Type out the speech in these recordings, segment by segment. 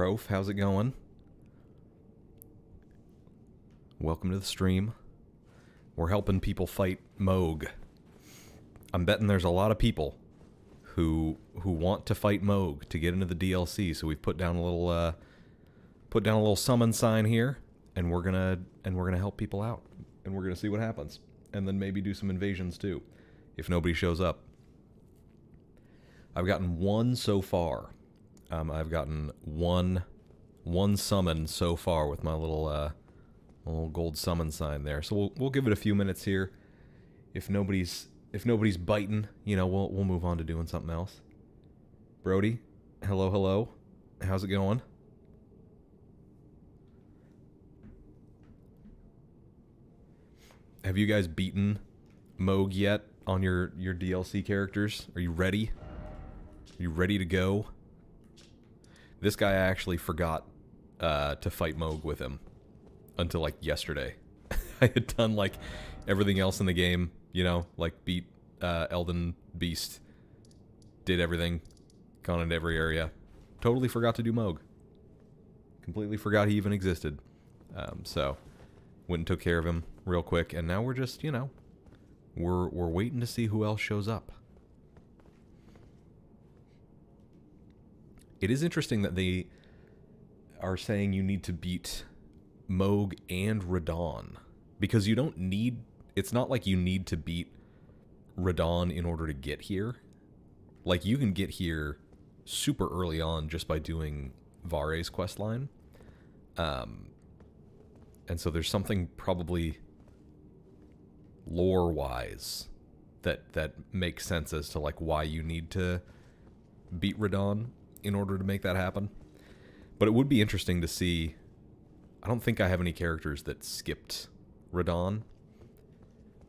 Crof, how's it going? Welcome to the stream. We're helping people fight Mogh. I'm betting there's a lot of people who want to fight Mogh to get into the DLC, so we've put down a little summon sign here, and we're gonna help people out, and we're gonna see what happens, and then maybe do some invasions too, if nobody shows up. I've gotten one so far. I've gotten one summon so far with my little gold summon sign there. So we'll give it a few minutes here. If nobody's biting, you know, we'll move on to doing something else. Brody, hello. How's it going? Have you guys beaten Mogh yet on your DLC characters? Are you ready? Are you ready to go? This guy, I actually forgot to fight Mogh with him until like yesterday. I had done like everything else in the game, you know, like beat Elden Beast, did everything, gone into every area. Totally forgot to do Mogh. Completely forgot he even existed. So went and took care of him real quick, and now we're just, you know, we're waiting to see who else shows up. It is interesting that they are saying you need to beat Mogh and Radahn, because you don't need, it's not like you need to beat Radahn in order to get here. Like, you can get here super early on just by doing Vare's questline. And so there's something probably lore-wise that makes sense as to like why you need to beat Radahn in order to make that happen. But it would be interesting to see. I don't think I have any characters that skipped Radahn,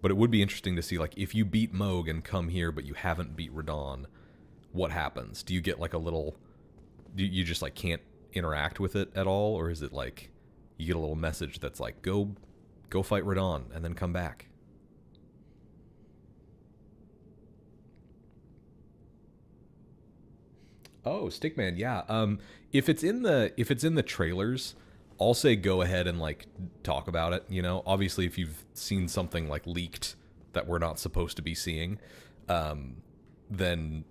but it would be interesting to see, like, if you beat Mogh and come here but you haven't beat Radahn, what happens? Do you get like a little, do you just like can't interact with it at all, or is it like you get a little message that's like go fight Radahn and then come back? Oh, Stickman, yeah. If it's in the trailers, I'll say go ahead and like talk about it. You know, obviously, if you've seen something like leaked that we're not supposed to be seeing, then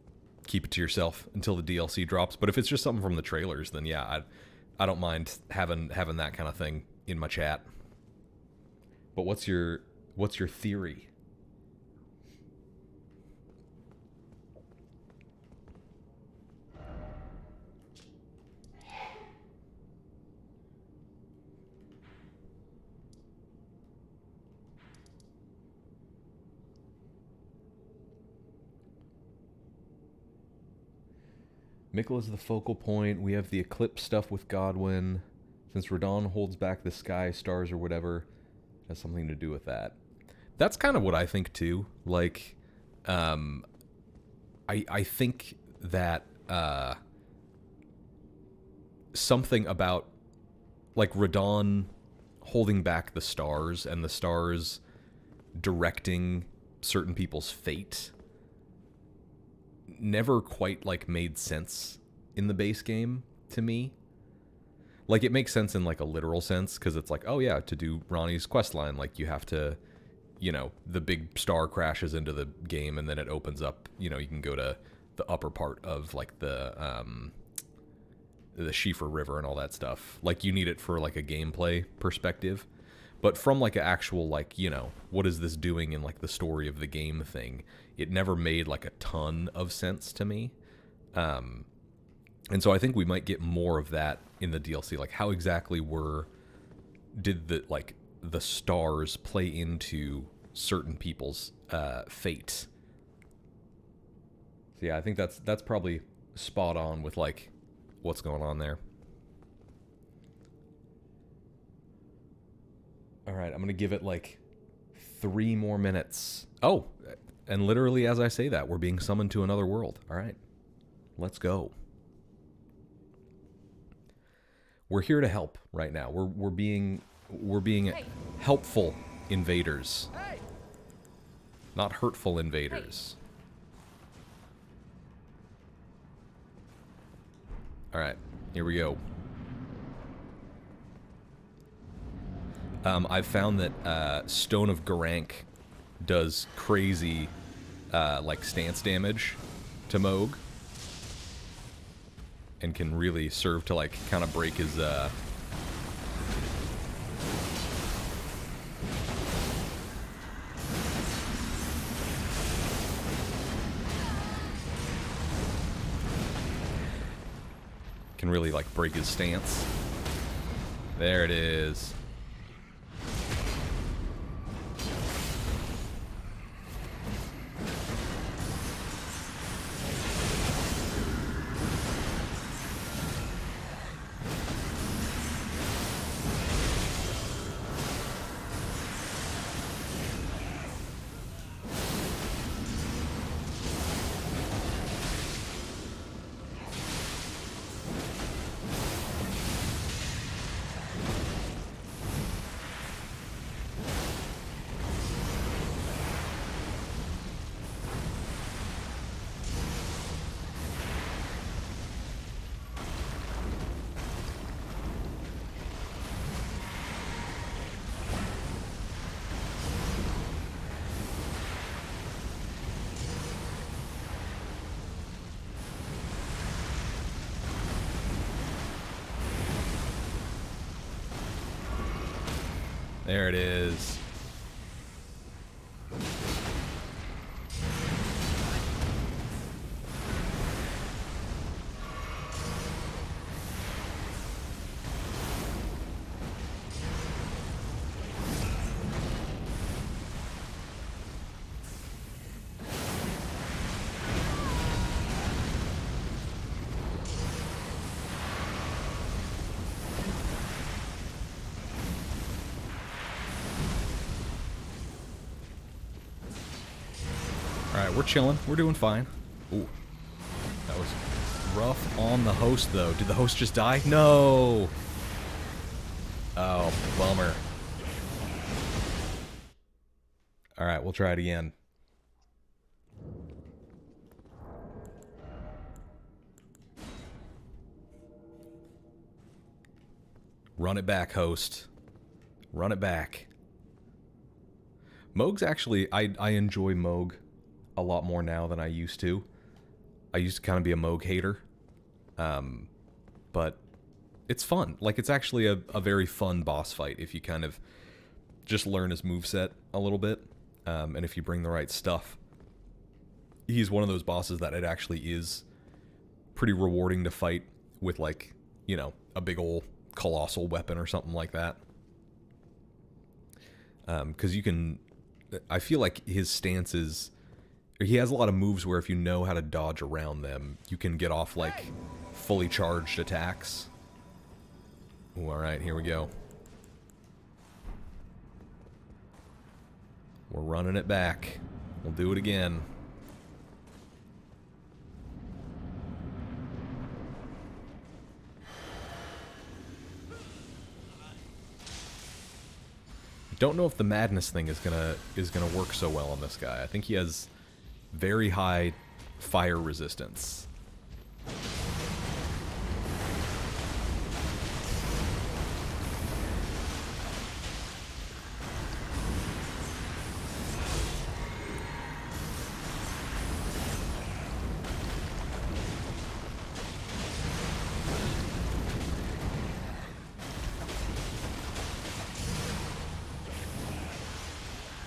keep it to yourself until the DLC drops. But if it's just something from the trailers, then yeah, I don't mind having that kind of thing in my chat. But what's your theory? Mikkel is the focal point. We have the eclipse stuff with Godwin. Since Radahn holds back the sky, stars, or whatever, has something to do with that. That's kind of what I think too. Like, I think that something about like Radahn holding back the stars and the stars directing certain people's fate never quite like made sense in the base game to me. Like, it makes sense in like a literal sense, because it's like, oh yeah, to do Ronnie's questline, like you have to, you know, the big star crashes into the game and then it opens up, you know, you can go to the upper part of like the Schiefer River and all that stuff. Like, you need it for like a gameplay perspective. But from like an actual, like, you know, what is this doing in like the story of the game thing, it never made like a ton of sense to me. And so I think we might get more of that in the DLC. Like, how exactly did the stars play into certain people's fate? So yeah, I think that's probably spot on with like what's going on there. All right, I'm going to give it like 3 more minutes. Oh, and literally as I say that, we're being summoned to another world. All right, let's go. We're here to help right now. We're being helpful invaders, not hurtful invaders. All right, here we go. I've found that Stone of Garank does crazy, like, stance damage to Mogh. And can really serve to, like, kind of break his, can really, like, break his stance. There it is. There it is. Alright, we're chilling. We're doing fine. Ooh. That was rough on the host, though. Did the host just die? No! Oh, bummer. Alright, we'll try it again. Run it back, host. Run it back. Mogh's actually... I enjoy Mogh a lot more now than I used to. I used to kind of be a Mogh hater. But it's fun. Like, it's actually a very fun boss fight if you kind of just learn his moveset a little bit. And if you bring the right stuff. He's one of those bosses that it actually is pretty rewarding to fight with, like, you know, a big ol' colossal weapon or something like that. Because you can... I feel like his stance is... He has a lot of moves where if you know how to dodge around them, you can get off, like, fully charged attacks. Ooh, alright, here we go. We're running it back. We'll do it again. Don't know if the madness thing is gonna work so well on this guy. I think he has very high fire resistance.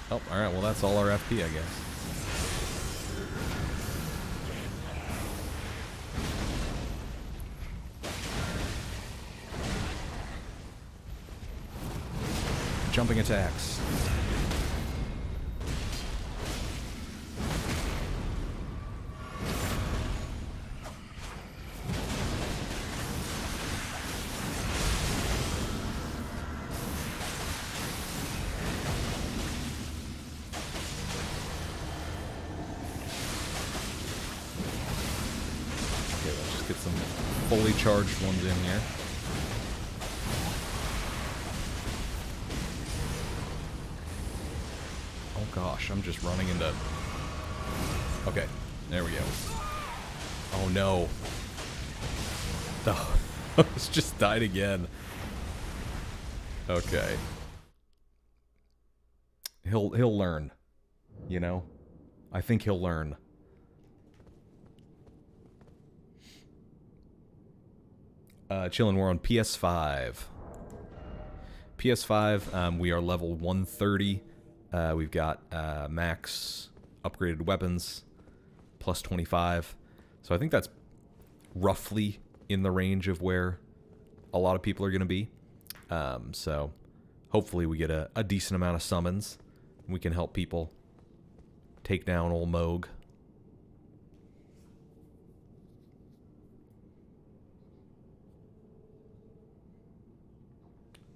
Oh, alright, well that's all our FP, I guess. Jumping attacks. Get some fully charged ones in here. Oh gosh, I'm just running into... Okay, there we go. Oh no. The host just died again. Okay. He'll learn. You know? I think he'll learn. Chillin', we're on PS5. PS5, we are level 130. We've got max upgraded weapons, plus 25. So I think that's roughly in the range of where a lot of people are going to be. So hopefully we get a decent amount of summons. We can help people take down old Mogh.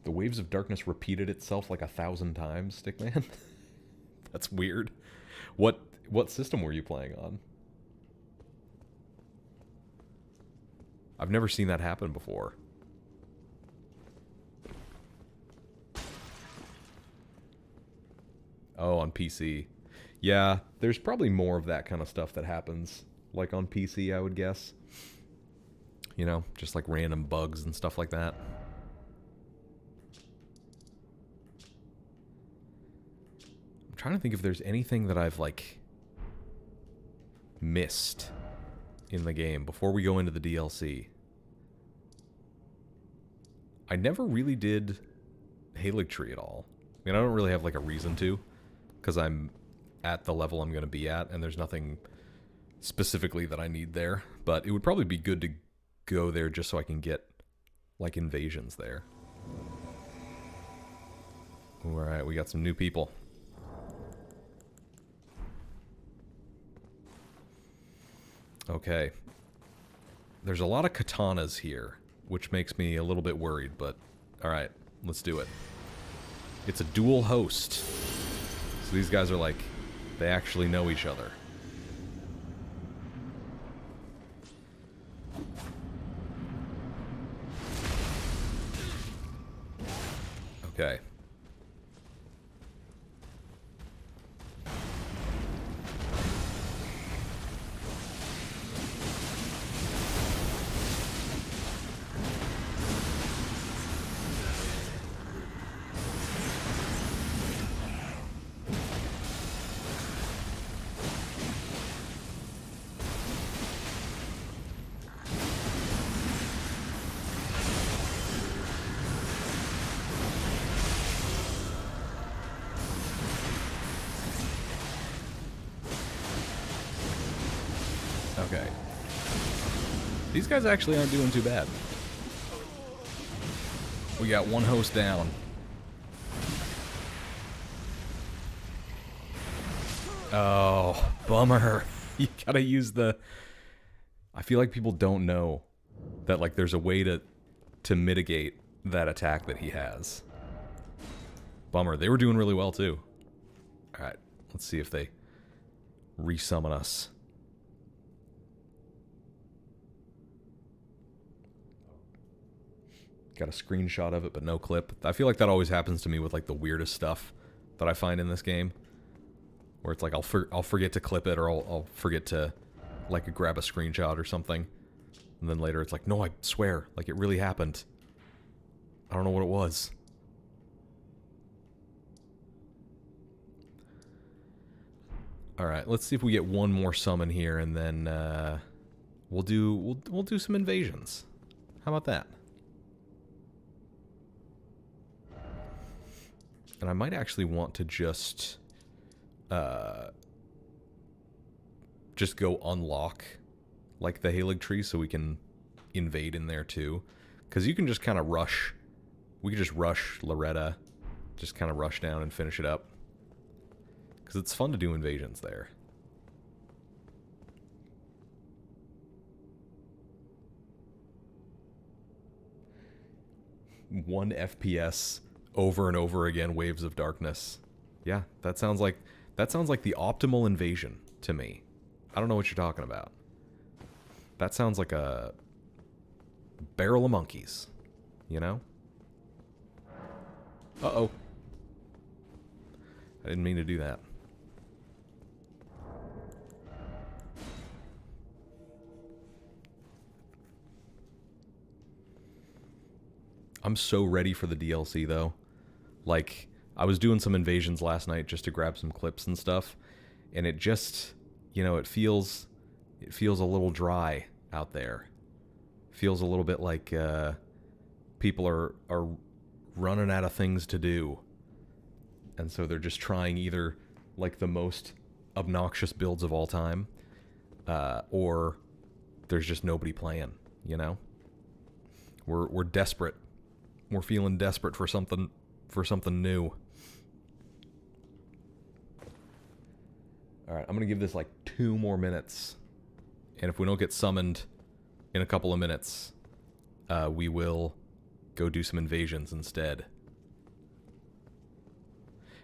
The Waves of Darkness repeated itself like 1,000 times, Stickman. That's weird. What system were you playing on? I've never seen that happen before. Oh, on PC. Yeah, there's probably more of that kind of stuff that happens, like on PC, I would guess. You know, just like random bugs and stuff like that. I'm trying to think if there's anything that I've, like, missed in the game before we go into the DLC. I never really did Halig Tree at all. I mean, I don't really have, like, a reason to, because I'm at the level I'm going to be at, and there's nothing specifically that I need there. But it would probably be good to go there just so I can get, like, invasions there. Alright, we got some new people. Okay. There's a lot of katanas here, which makes me a little bit worried, but alright, let's do it. It's a dual host. So these guys are like, they actually know each other. Okay. Okay. These guys actually aren't doing too bad. We got one host down. Oh, bummer. You gotta use the... I feel like people don't know that, like, there's a way to mitigate that attack that he has. Bummer. They were doing really well, too. Alright, let's see if they resummon us. Got a screenshot of it, but no clip. I feel like that always happens to me with, like, the weirdest stuff that I find in this game. Where it's like, I'll forget to clip it, or I'll forget to, like, grab a screenshot or something. And then later it's like, no, I swear, like, it really happened. I don't know what it was. Alright, let's see if we get one more summon here, and then, we'll do some invasions. How about that? And I might actually want to just go unlock, like, the Halig Tree so we can invade in there too. Because you can just kind of rush. We can just rush Loretta. Just kind of rush down and finish it up. Because it's fun to do invasions there. One FPS over and over again, Waves of Darkness. Yeah, that sounds like the optimal invasion to me. I don't know what you're talking about. That sounds like a barrel of monkeys, you know? Uh-oh. I didn't mean to do that. I'm so ready for the DLC, though. Like, I was doing some invasions last night just to grab some clips and stuff, and it just, you know, it feels a little dry out there. Feels a little bit like people are running out of things to do, and so they're just trying either like the most obnoxious builds of all time, or there's just nobody playing. You know, we're desperate. We're feeling desperate for something new. All right, I'm gonna give this like 2 more minutes, and if we don't get summoned in a couple of minutes, we will go do some invasions instead.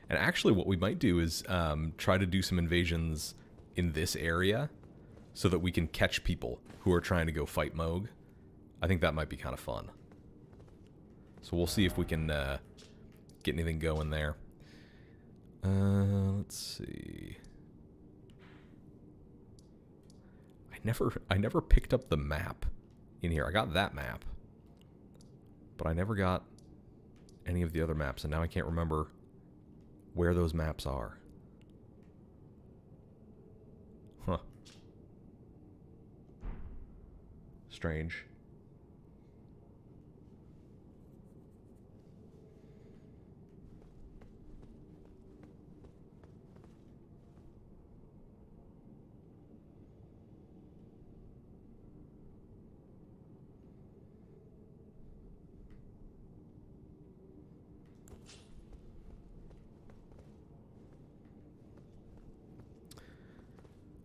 And actually, what we might do is try to do some invasions in this area so that we can catch people who are trying to go fight Mogh. I think that might be kind of fun. So we'll see if we can get anything going there. Let's see. I never picked up the map in here. I got that map, but I never got any of the other maps, and now I can't remember where those maps are. Huh. Strange.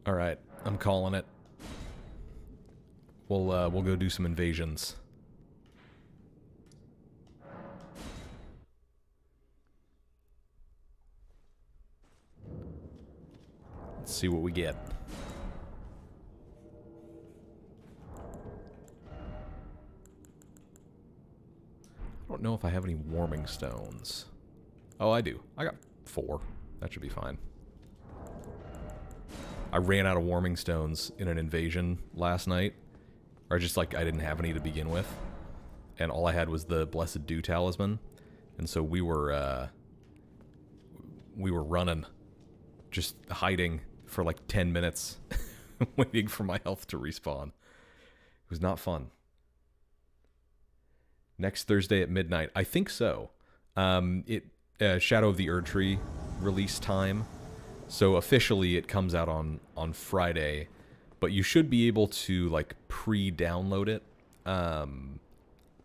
All right, I'm calling it. We'll go do some invasions. Let's see what we get. I don't know if I have any warming stones. Oh, I do. I got 4. That should be fine. I ran out of warming stones in an invasion last night. Or just like I didn't have any to begin with. And all I had was the Blessed Dew talisman. And so we were running, just hiding for like 10 minutes, waiting for my health to respawn. It was not fun. Next Thursday at midnight. I think so. Shadow of the Erd Tree release time. So officially it comes out on Friday, but you should be able to like pre-download it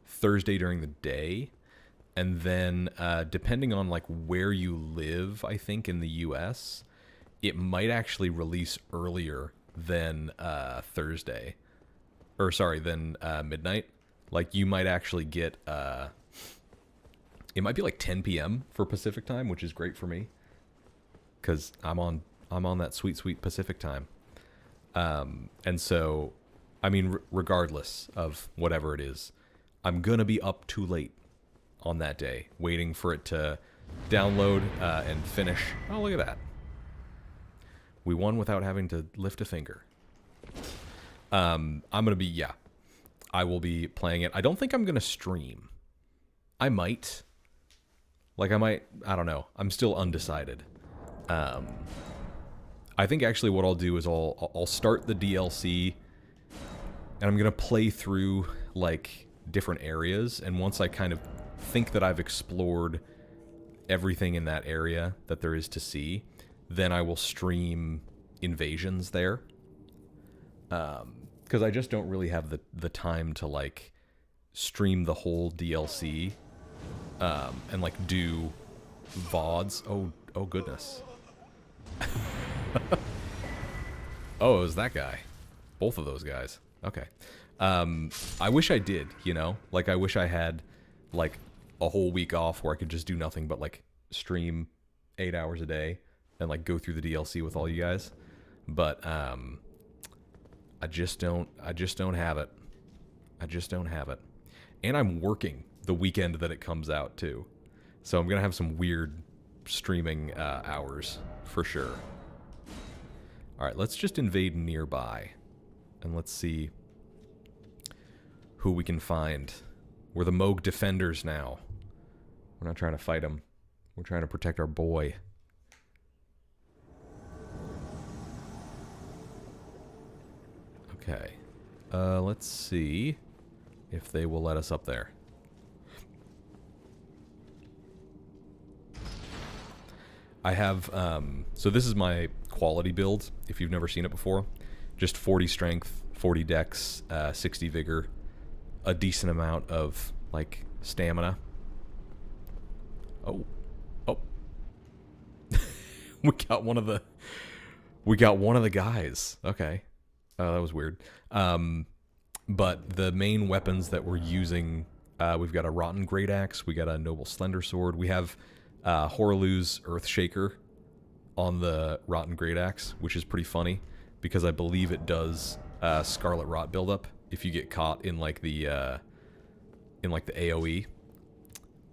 Thursday during the day, and then depending on like where you live, I think in the US, it might actually release earlier than Thursday, or sorry, than midnight. Like you might actually get it might be like 10 p.m. for Pacific time, which is great for me. Because I'm on that sweet Pacific time, and so, I mean, regardless of whatever it is, I'm gonna be up too late on that day, waiting for it to download and finish. Oh, look at that! We won without having to lift a finger. I'm gonna be I will be playing it. I don't think I'm gonna stream. I might. I don't know. I'm still undecided. I think actually what I'll do is I'll start the DLC, and I'm gonna play through like different areas, and once I kind of think that I've explored everything in that area that there is to see, then I will stream invasions there. Because I just don't really have the time to like stream the whole DLC and like do VODs. Oh goodness. Oh, it was that guy. Both of those guys. Okay. I wish I did, you know? Like, I wish I had, like, a whole week off where I could just do nothing but, like, stream 8 hours a day and, like, go through the DLC with all you guys. But, I just don't have it. I just don't have it. And I'm working the weekend that it comes out, too. So I'm gonna have some weird streaming hours for sure. All right, let's just invade nearby, and let's see who we can find. We're the Mogh defenders now. We're not trying to fight them. We're trying to protect our boy. Okay. Let's see if they will let us up there. I have, so this is my quality build, if you've never seen it before. Just 40 strength, 40 dex, 60 vigor, a decent amount of, like, stamina. Oh. Oh. We got one of the guys. Okay. That was weird. But the main weapons that we're using, we've got a Rotten Great Axe, we got a Noble Slender Sword, we have Horalu's Earthshaker on the Rotten Great Axe, which is pretty funny because I believe it does Scarlet Rot buildup if you get caught in like the AoE.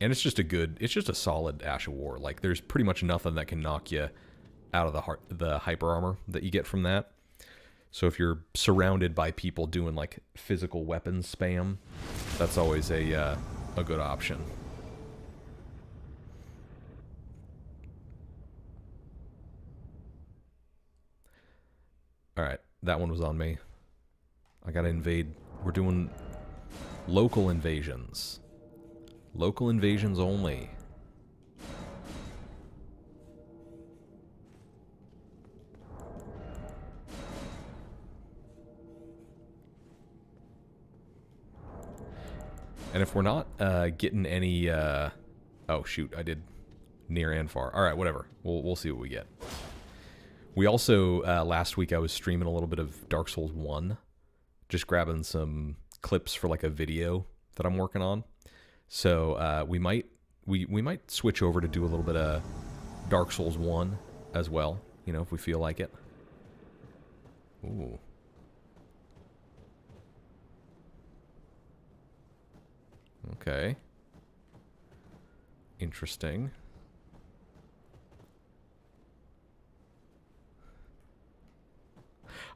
And it's just a solid Ash of War. Like there's pretty much nothing that can knock you out of the hyper armor that you get from that. So if you're surrounded by people doing like physical weapons spam, that's always a good option. All right, that one was on me. I gotta invade. We're doing local invasions. Local invasions only. And if we're not getting any... oh, shoot, I did near and far. All right, whatever. We'll see what we get. We also, last week I was streaming a little bit of Dark Souls 1. Just grabbing some clips for like a video that I'm working on. So we might switch over to do a little bit of Dark Souls 1 as well. You know, if we feel like it. Ooh. Okay. Interesting.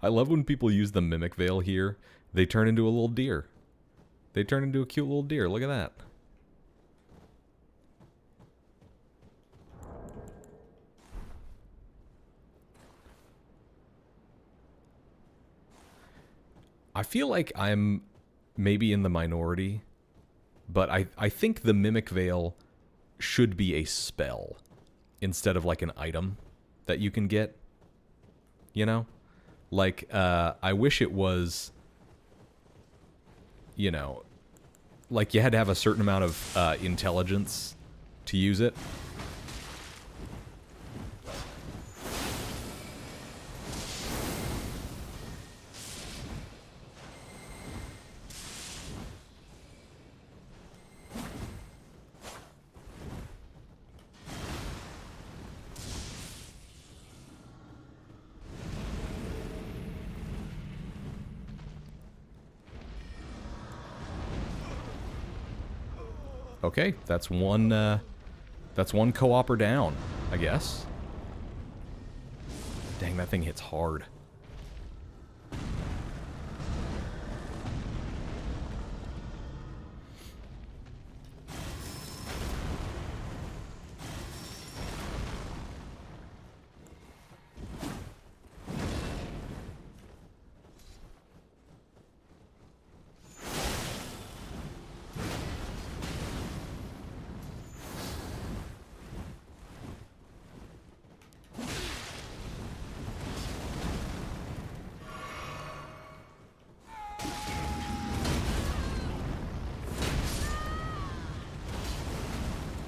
I love when people use the Mimic Veil here. They turn into a little deer. They turn into a cute little deer. Look at that. I feel like I'm maybe in the minority, but I think the Mimic Veil should be a spell instead of like an item that you can get. You know? Like, I wish it was, you know, like you had to have a certain amount of intelligence to use it. Okay, that's one co-opper down, I guess. Dang, that thing hits hard.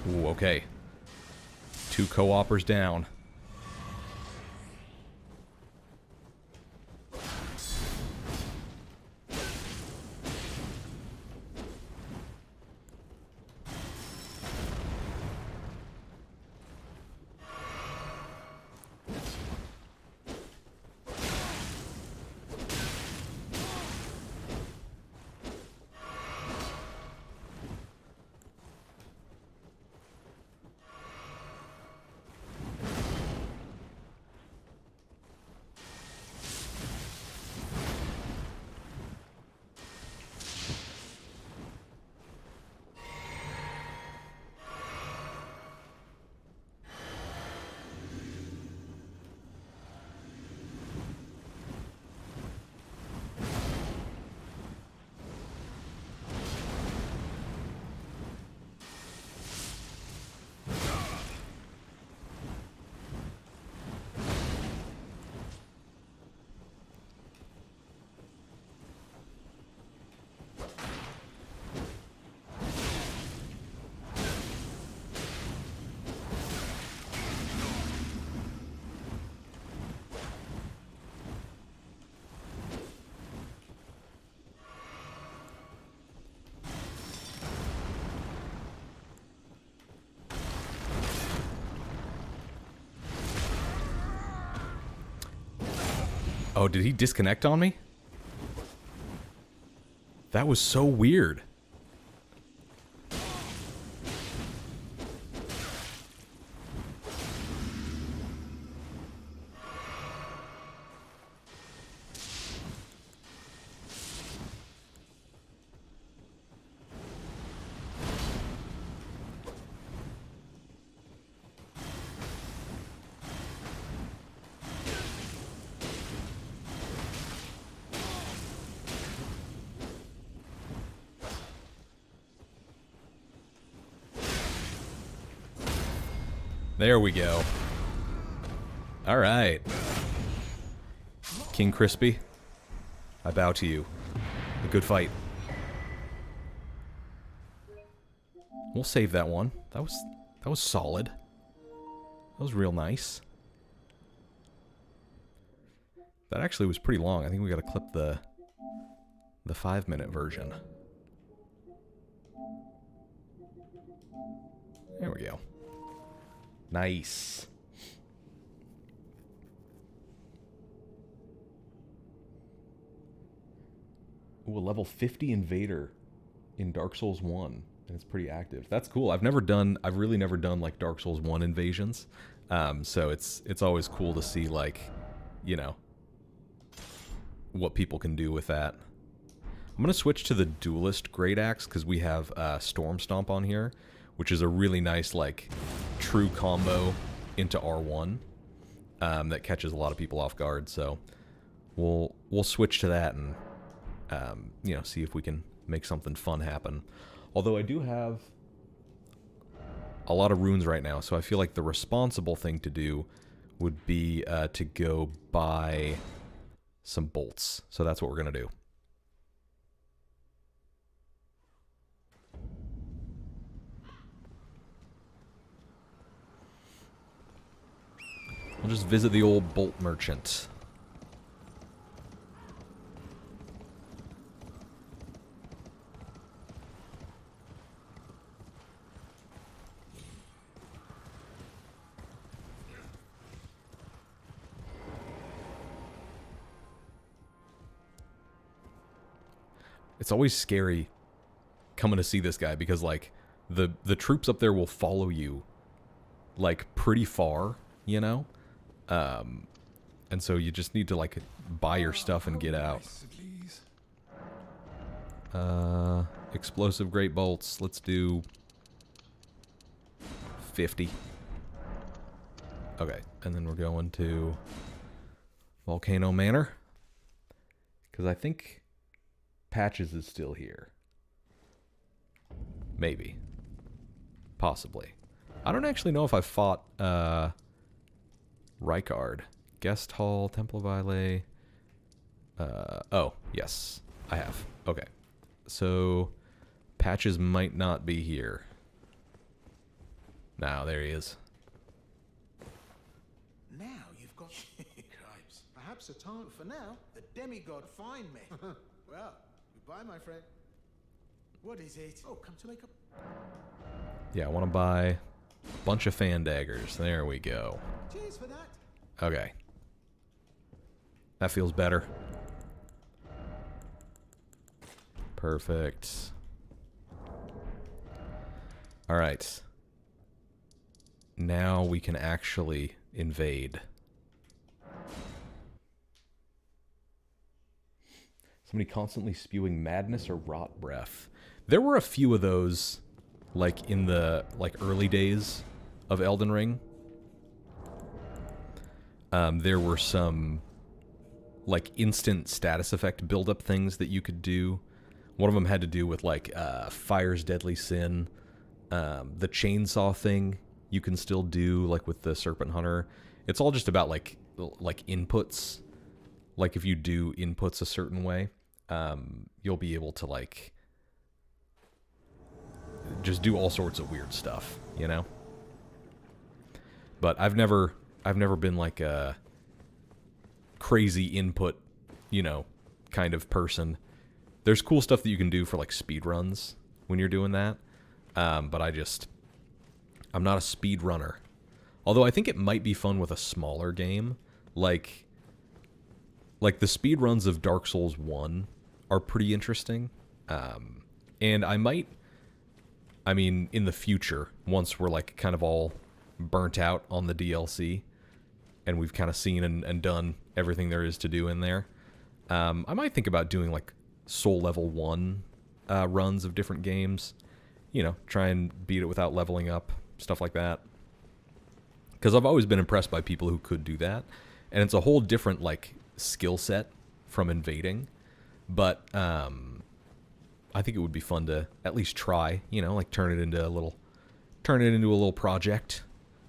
Ooh, okay. 2 co-oppers down. Oh, did he disconnect on me? That was so weird. There we go. All right. King Crispy, I bow to you. A good fight. We'll save that one. That was solid. That was real nice. That actually was pretty long. I think we got to clip the 5-minute version. There we go. Nice. Ooh, a level 50 invader in Dark Souls 1, and it's pretty active. That's cool. I've really never done like Dark Souls 1 invasions. So it's always cool to see, like, you know, what people can do with that. I'm going to switch to the Duelist Great Axe because we have Storm Stomp on here, which is a really nice, like, true combo into R1 that catches a lot of people off guard. So we'll switch to that and you know, see if we can make something fun happen. Although I do have a lot of runes right now, so I feel like the responsible thing to do would be to go buy some bolts. So that's what we're gonna do. We'll just visit the old bolt merchant. It's always scary coming to see this guy because, like, the troops up there will follow you, like, pretty far, you know? And so you just need to, like, buy your stuff and get out. Explosive great bolts. Let's do 50. Okay, and then we're going to Volcano Manor. Because I think Patches is still here. Maybe. Possibly. I don't actually know if I've fought, Rykard. Guest Hall, Temple of Islay. Oh, yes. I have. Okay. So, Patches might not be here. Now, there he is. Now you've got... Cripes. Perhaps a time for now. The demigod find me. Well, goodbye, my friend. What is it? Oh, come to make up... Yeah, I want to buy a bunch of fan daggers. There we go. Cheers for that. Okay. That feels better. Perfect. All right. Now we can actually invade. Somebody constantly spewing madness or rot breath. There were a few of those, like, in the, like, early days of Elden Ring. There were some, like, instant status effect build-up things that you could do. One of them had to do with, like, Fire's Deadly Sin. The chainsaw thing you can still do, like, with the Serpent Hunter. It's all just about, like inputs. Like, if you do inputs a certain way, you'll be able to, like, just do all sorts of weird stuff, you know? But I've never been, like, a crazy input, you know, kind of person. There's cool stuff that you can do for, like, speed runs when you're doing that. But I'm not a speed runner. Although I think it might be fun with a smaller game. Like, like the speed runs of Dark Souls 1 are pretty interesting. And I mean, in the future, once we're like kind of all burnt out on the DLC and we've kind of seen and done everything there is to do in there, I might think about doing like Soul Level 1 runs of different games. You know, try and beat it without leveling up, stuff like that. Because I've always been impressed by people who could do that. And it's a whole different, like, skill set from invading. But I think it would be fun to at least try, you know, like turn it into a little project.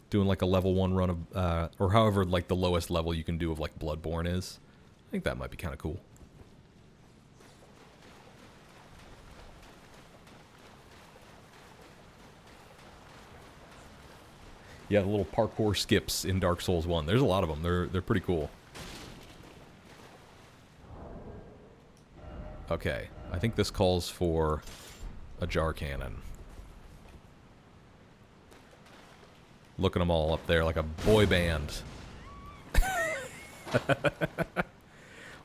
Doing like a level 1 run of, or however, like the lowest level you can do of like Bloodborne is. I think that might be kind of cool. Yeah, the little parkour skips in Dark Souls 1. There's a lot of them. They're pretty cool. Okay, I think this calls for a jar cannon. Look at them all up there like a boy band.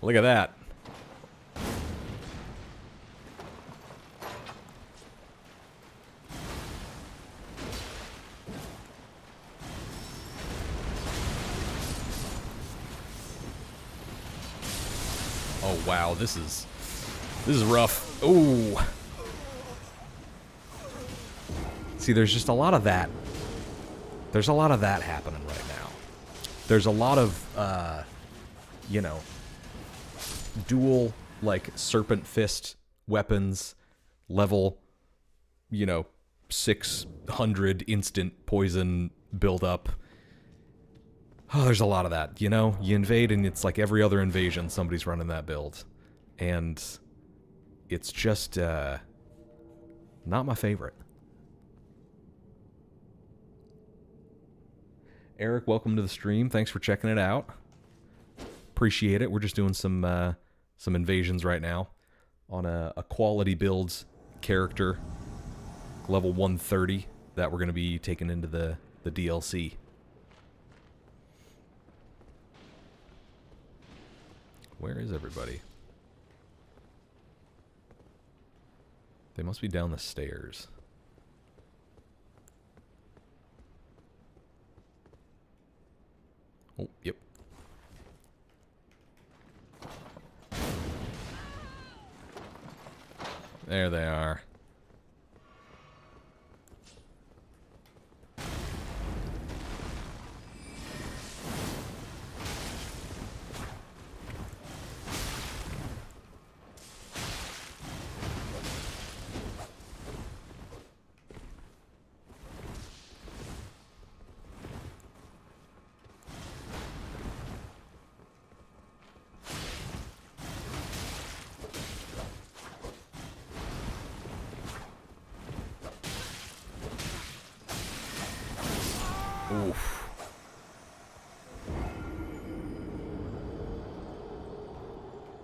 Look at that. Oh wow, this is rough. Ooh. See, there's just a lot of that. There's a lot of that happening right now. There's a lot of, you know, dual, like, serpent fist weapons, level, you know, 600 instant poison buildup. Oh, there's a lot of that, you know? You invade and it's like every other invasion, somebody's running that build. And it's just, not my favorite. Eric, welcome to the stream. Thanks for checking it out. Appreciate it. We're just doing some invasions right now on a quality builds character, level 130, that we're going to be taking into the DLC. Where is everybody? They must be down the stairs. Oh, yep. There they are. Oof.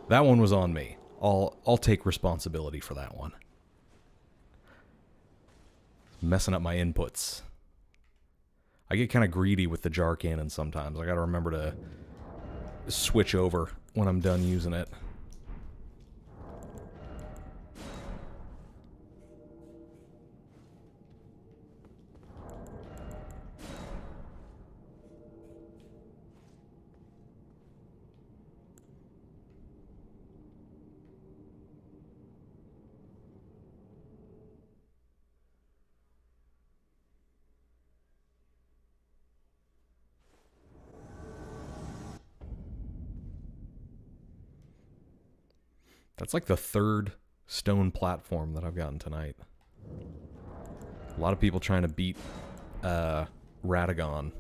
That one was on me. I'll take responsibility for that one. Messing up my inputs. I get kind of greedy with the jar cannon sometimes. I gotta remember to switch over when I'm done using it. That's like the third stone platform that I've gotten tonight. A lot of people trying to beat Radagon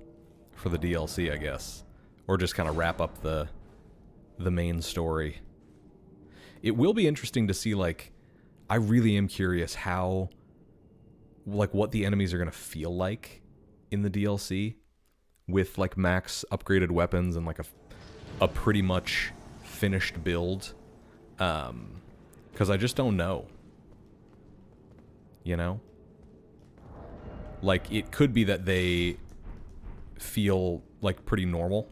for the DLC, I guess. Or just kind of wrap up the main story. It will be interesting to see, like, I really am curious how, like, what the enemies are going to feel like in the DLC with, like, max upgraded weapons and, like, a pretty much finished build. Because I just don't know. You know? Like, it could be that they feel, like, pretty normal.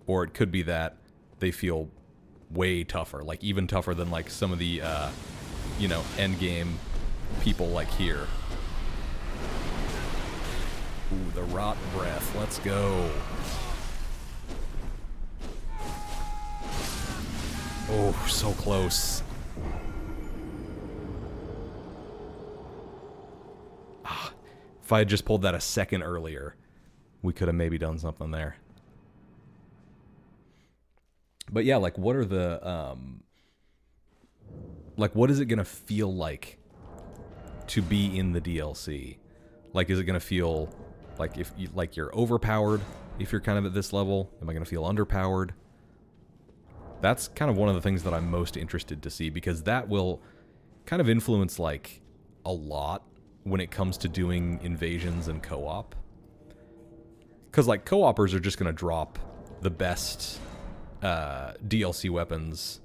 Or it could be that they feel way tougher, like even tougher than like some of the you know, end game people like here. Ooh, the rot breath. Let's go. Oh, so close. Ah, if I had just pulled that a second earlier, we could have maybe done something there. But yeah, like what are the like what is it gonna feel like to be in the DLC? Like, is it gonna feel like if you, like you're overpowered if you're kind of at this level? Am I gonna feel underpowered? That's kind of one of the things that I'm most interested to see, because that will kind of influence like a lot when it comes to doing invasions and co-op. Because like co-opers are just gonna drop the best DLC weapons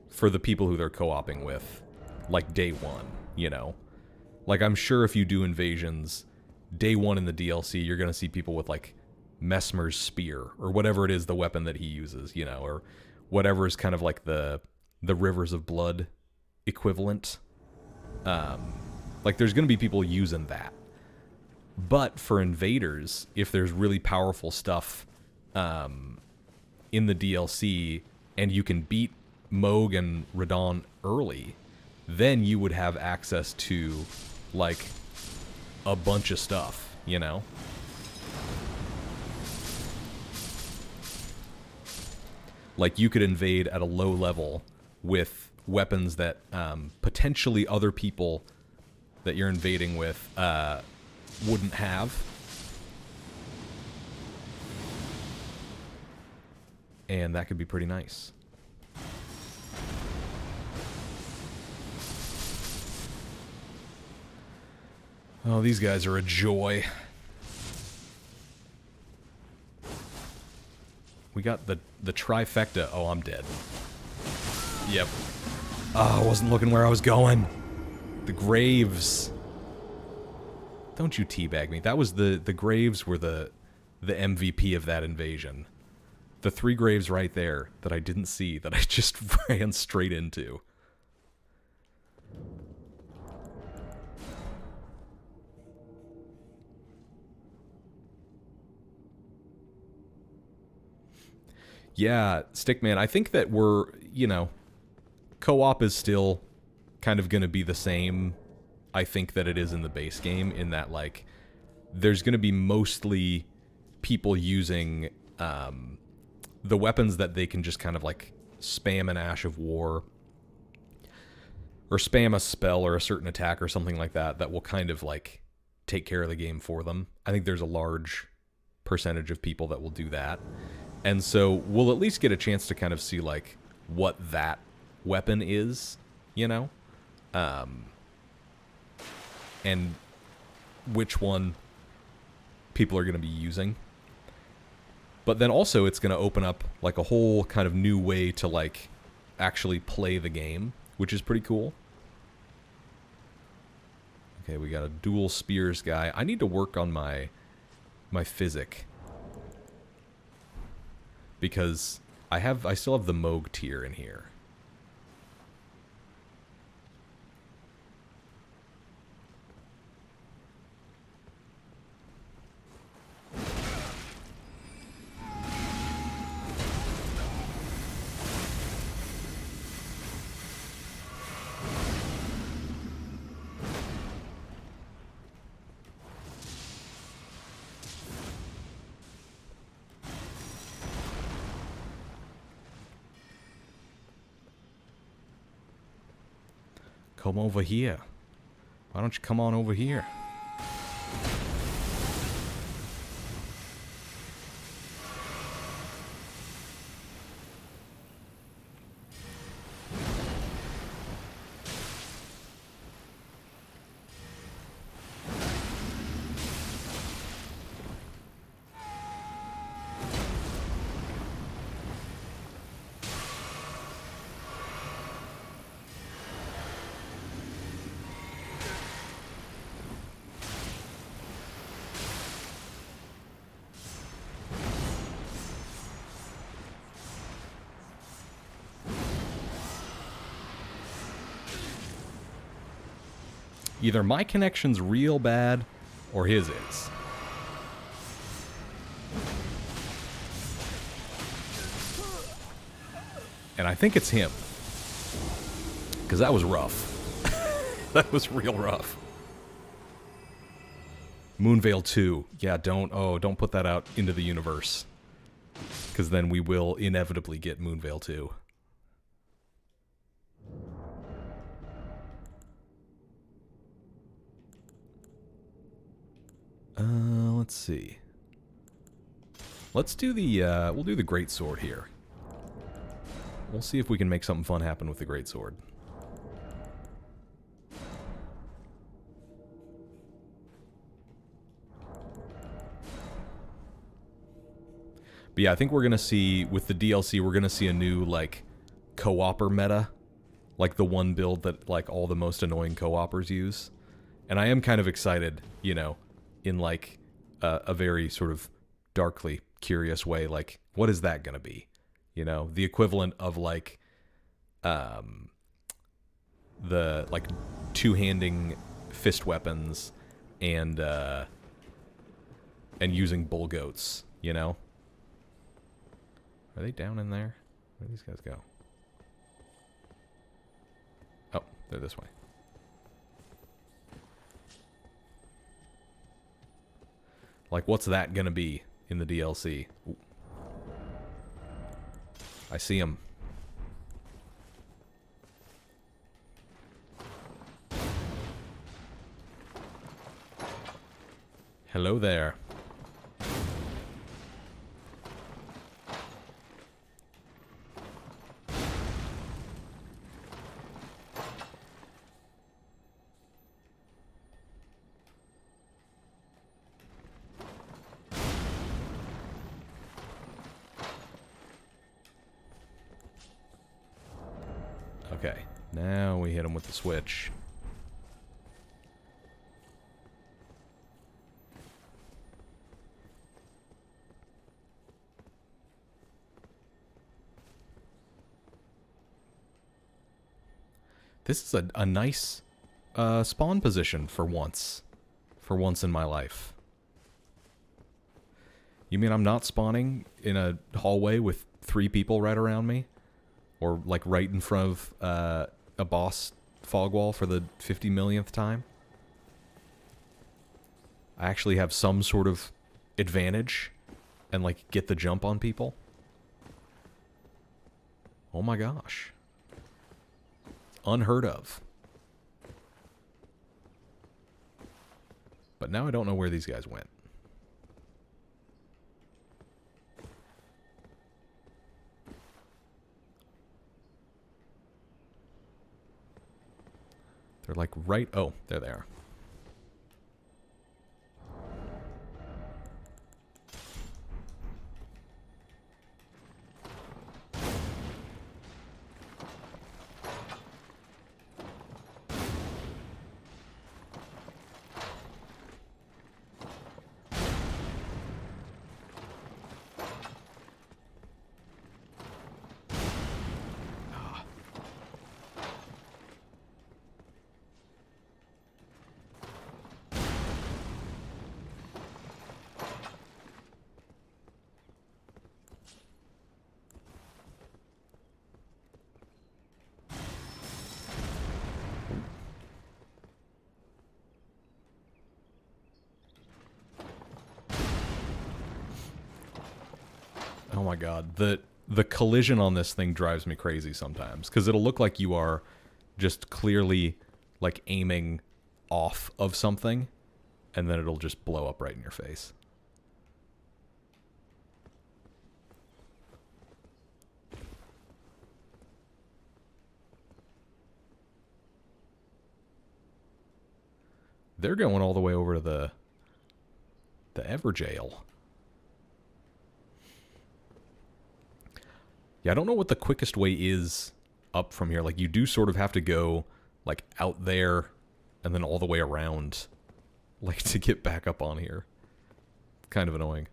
for the people who they're co-oping with, like day one, you know? Like, I'm sure if you do invasions, day one in the DLC, you're gonna see people with, like, Messmer's spear, or whatever it is, the weapon that he uses, you know, or whatever is kind of like the Rivers of Blood equivalent. Like, there's gonna be people using that. But for invaders, if there's really powerful stuff in the DLC, and you can beat Mogh and Radahn early, then you would have access to, like, a bunch of stuff, you know? Like, you could invade at a low level with weapons that potentially other people that you're invading with wouldn't have. And that could be pretty nice. Oh, these guys are a joy. We got the trifecta. Oh, I'm dead. Yep. Oh, I wasn't looking where I was going. The graves. Don't you teabag me. That was the graves were the MVP of that invasion. The 3 graves right there that I didn't see, that I just ran straight into. Yeah, Stickman, I think that we're, you know, co-op is still kind of going to be the same, I think, that it is in the base game, in that, like, there's going to be mostly people using the weapons that they can just kind of, like, spam an Ash of War, or spam a spell or a certain attack or something like that, that will kind of, like, take care of the game for them. I think there's a large percentage of people that will do that. And so we'll at least get a chance to kind of see, like, what that weapon is, you know? And which one people are going to be using. But then also it's going to open up, like, a whole kind of new way to, like, actually play the game, which is pretty cool. Okay, we got a dual spears guy. I need to work on my physic. Because I still have the Mogh tier in here. Come over here. Why don't you come on over here? Either my connection's real bad, or his is. And I think it's him. Because that was rough. That was real rough. Moonveil 2. Yeah, don't put that out into the universe. Because then we will inevitably get Moonveil 2. Let's see. Let's do the, we'll do the Greatsword here. We'll see if we can make something fun happen with the Greatsword. But yeah, I think we're going to see, with the DLC, we're going to see a new, like, co-opper meta. Like the one build that, like, all the most annoying co-oppers use. And I am kind of excited, you know, in, like, a very sort of darkly curious way. Like, what is that going to be? You know, the equivalent of, like, the, like, two-handing fist weapons and using bull goats, you know? Are they down in there? Where do these guys go? Oh, they're this way. Like, what's that gonna be in the DLC? Ooh. I see him. Hello there. Okay, now we hit him with the switch. This is a nice spawn position for once. For once in my life. You mean I'm not spawning in a hallway with 3 people right around me? Or, like, right in front of a boss fog wall for the 50 millionth time? I actually have some sort of advantage and, like, get the jump on people? Oh my gosh. Unheard of. But now I don't know where these guys went. They're like right... Oh, there they are. Oh my god, the collision on this thing drives me crazy sometimes, because it'll look like you are just clearly, like, aiming off of something, and then it'll just blow up right in your face. They're going all the way over to the Everjail. Yeah, I don't know what the quickest way is up from here. Like, you do sort of have to go, like, out there and then all the way around, like, to get back up on here. Kind of annoying.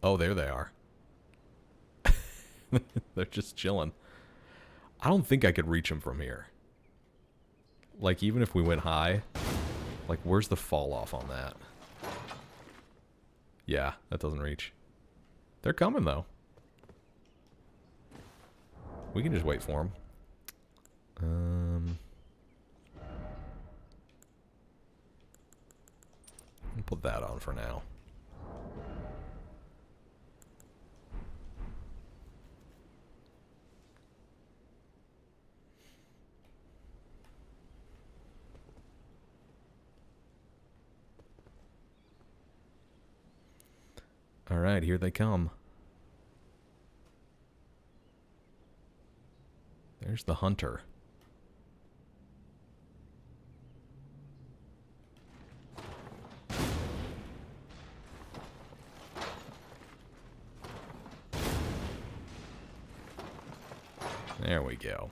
Oh, there they are. They're just chilling. I don't think I could reach them from here. Like, even if we went high, like, where's the fall off on that? Yeah, that doesn't reach. They're coming, though. We can just wait for them. I'll put that on for now. All right, here they come. There's the hunter. There we go.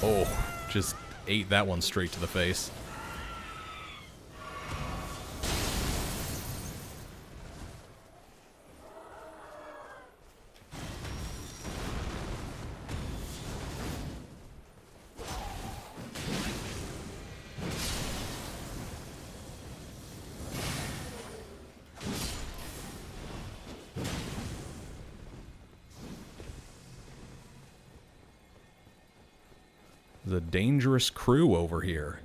Oh, just ate that one straight to the face. There's a dangerous crew over here.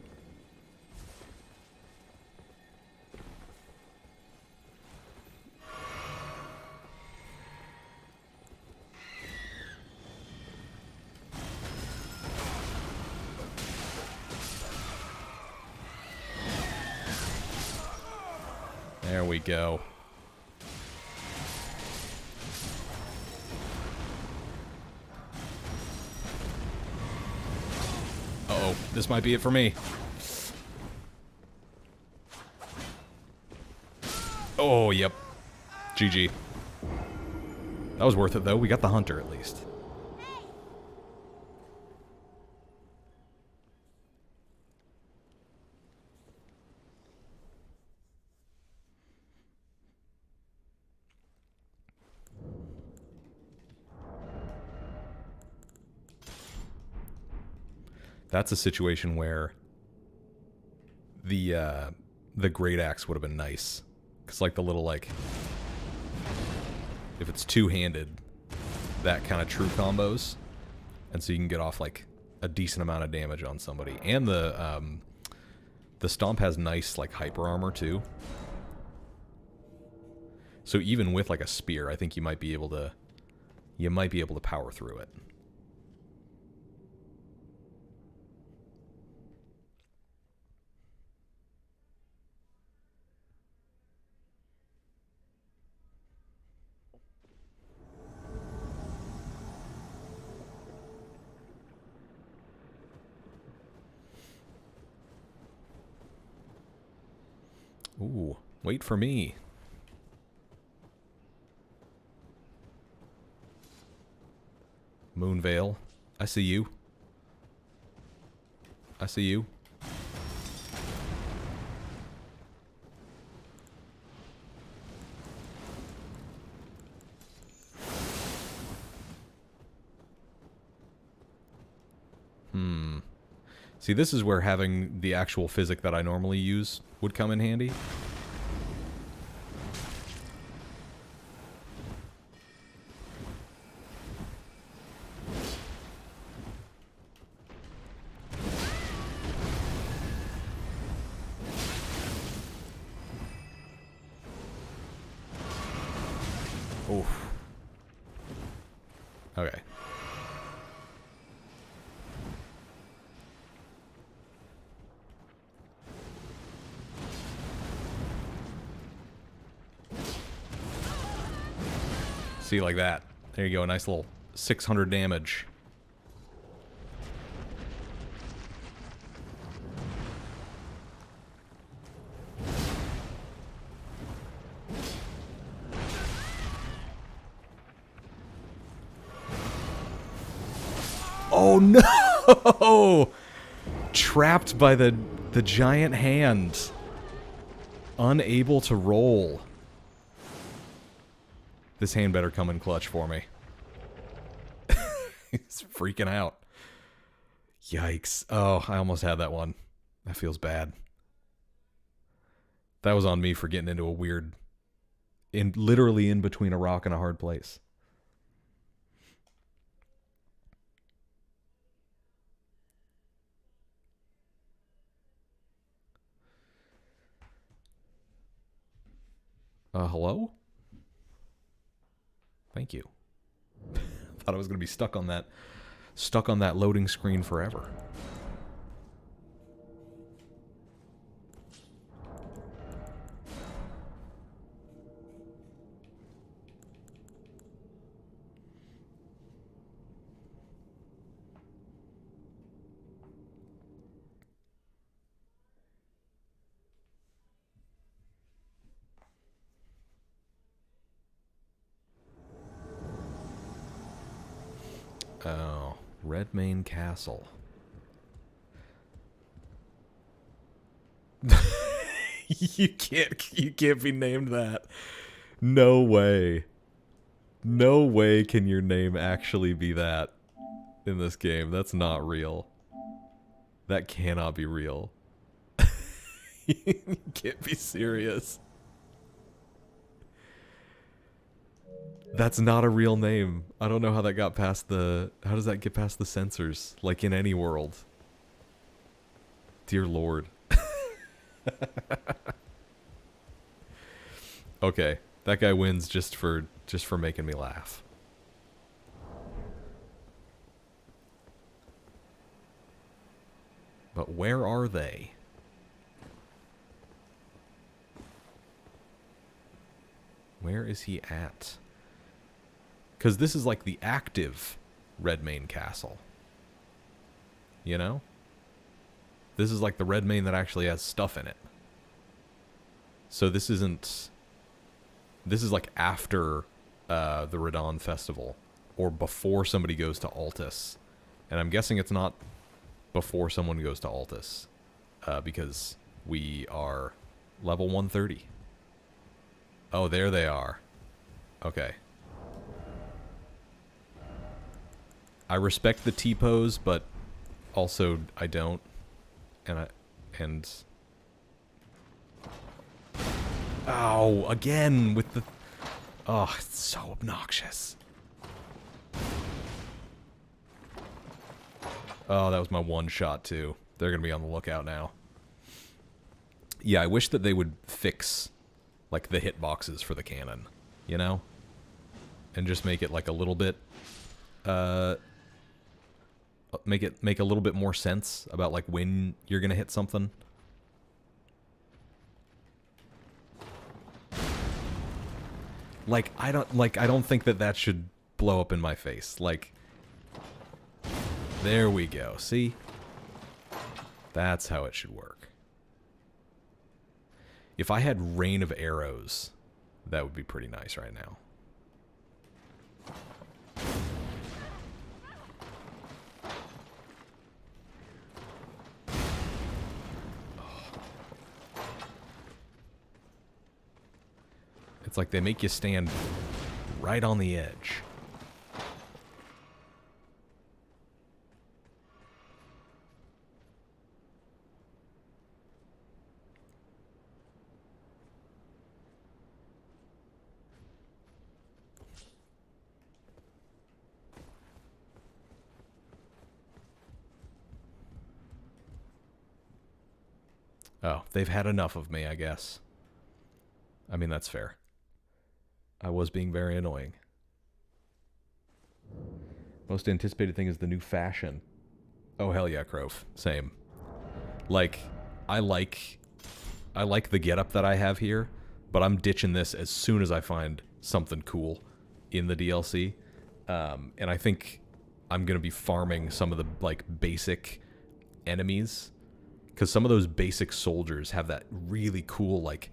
There we go. Uh-oh, this might be it for me. Oh, yep. GG. That was worth it, though. We got the hunter, at least. That's a situation where the great axe would have been nice. Because, like, the little, like... If it's two-handed, that kind of true combos. And so you can get off, like, a decent amount of damage on somebody. And the Stomp has nice, like, hyper armor, too. So even with, like, a spear, I think you might be able to... You might be able to power through it. Ooh, wait for me. Moonvale, I see you. I see you. See, this is where having the actual physic that I normally use would come in handy. Oof. Okay. See, like that. There you go, a nice little 600 damage. Oh no! Trapped by the giant hand. Unable to roll. This hand better come in clutch for me. He's freaking out. Yikes. Oh, I almost had that one. That feels bad. That was on me for getting into a weird... literally in between a rock and a hard place. Hello? Thank you. Thought I was gonna be stuck on that loading screen forever. Oh, Redmane Castle. You can't be named that. No way. No way can your name actually be that in this game. That's not real. That cannot be real. You can't be serious. That's not a real name. I don't know how that got past the... How does that get past the censors? Like in any world. Dear Lord. Okay, that guy wins just for making me laugh. But where are they? Where is he at? Because this is like the active Redmane Castle. You know? This is like the Redmane that actually has stuff in it. So this isn't... This is like after the Radon Festival. Or before somebody goes to Altus. And I'm guessing it's not before someone goes to Altus. Because we are level 130. Oh, there they are. Okay. I respect the T-pose, but also I don't. And ow, again with the... Oh, it's so obnoxious. Oh, that was my one shot too. They're gonna be on the lookout now. Yeah, I wish that they would fix like the hitboxes for the cannon, you know? And just make it like a little bit make a little bit more sense about like when you're gonna hit something. Like I don't think that should blow up in my face. Like, there we go. See? That's how it should work. If I had rain of arrows, that would be pretty nice right now. It's like they make you stand right on the edge. Oh, they've had enough of me, I guess. I mean, that's fair. I was being very annoying. Most anticipated thing is the new fashion. Oh, hell yeah, Crove. Same. Like, I like the getup that I have here, but I'm ditching this as soon as I find something cool. in the DLC. And I think I'm going to be farming some of the like basic enemies, because some of those basic soldiers have that really cool like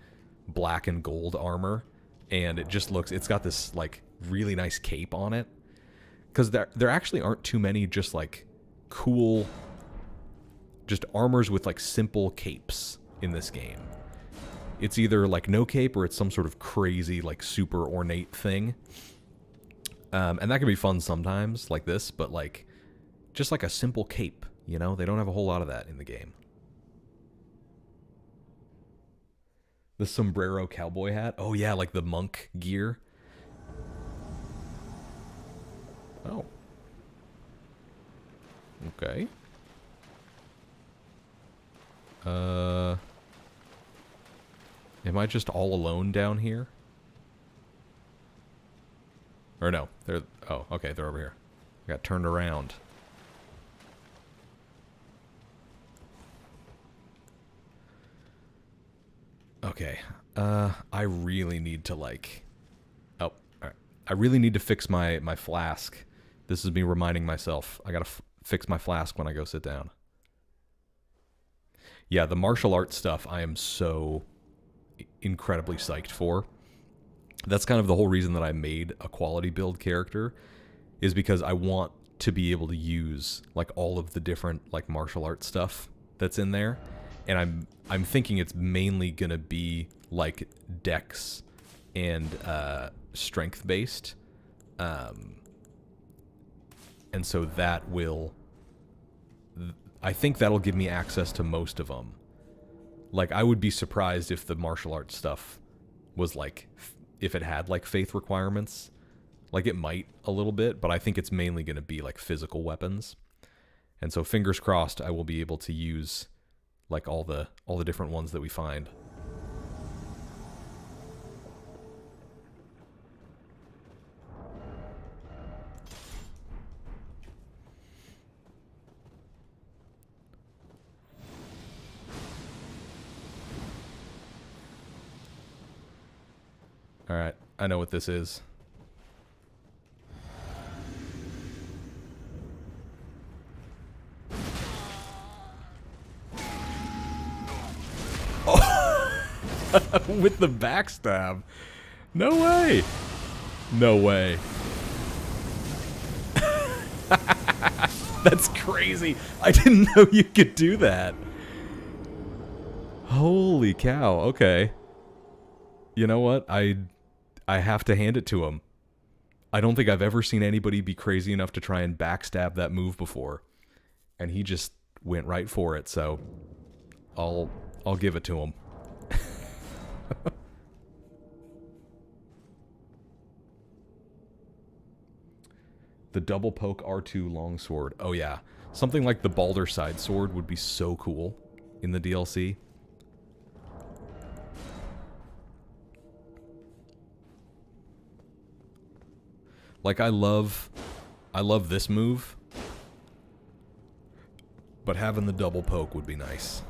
black and gold armor, and it just looks, it's got this like really nice cape on it, because there actually aren't too many just like cool just armors with like simple capes in this game. It's either like no cape or it's some sort of crazy like super ornate thing. And that can be fun sometimes, like this, but like just like a simple cape, you know? They don't have a whole lot of that in the game. The sombrero cowboy hat. Oh yeah, like the monk gear. Oh. Okay. Am I just all alone down here? Or no, they're... Oh, okay, they're over here. I got turned around. Okay. I really need to, like... Oh, alright. I really need to fix my flask. This is me reminding myself. I gotta fix my flask when I go sit down. Yeah, the martial arts stuff I am so incredibly psyched for. That's kind of the whole reason that I made a quality build character, is because I want to be able to use like all of the different like martial arts stuff that's in there, and I'm thinking it's mainly gonna be like dex and strength based, and so that will, I think that'll give me access to most of them. Like, I would be surprised if the martial arts stuff was like, if it had like faith requirements. Like, it might a little bit, but I think it's mainly going to be like physical weapons. And so fingers crossed I will be able to use like all the different ones that we find. All right, I know what this is. With the backstab. No way. No way. That's crazy. I didn't know you could do that. Holy cow. Okay. You know what? I have to hand it to him. I don't think I've ever seen anybody be crazy enough to try and backstab that move before. And he just went right for it, so I'll give it to him. The double poke R2 longsword. Oh yeah. Something like the Balder side sword would be so cool in the DLC. Like, I love this move, but having the double poke would be nice.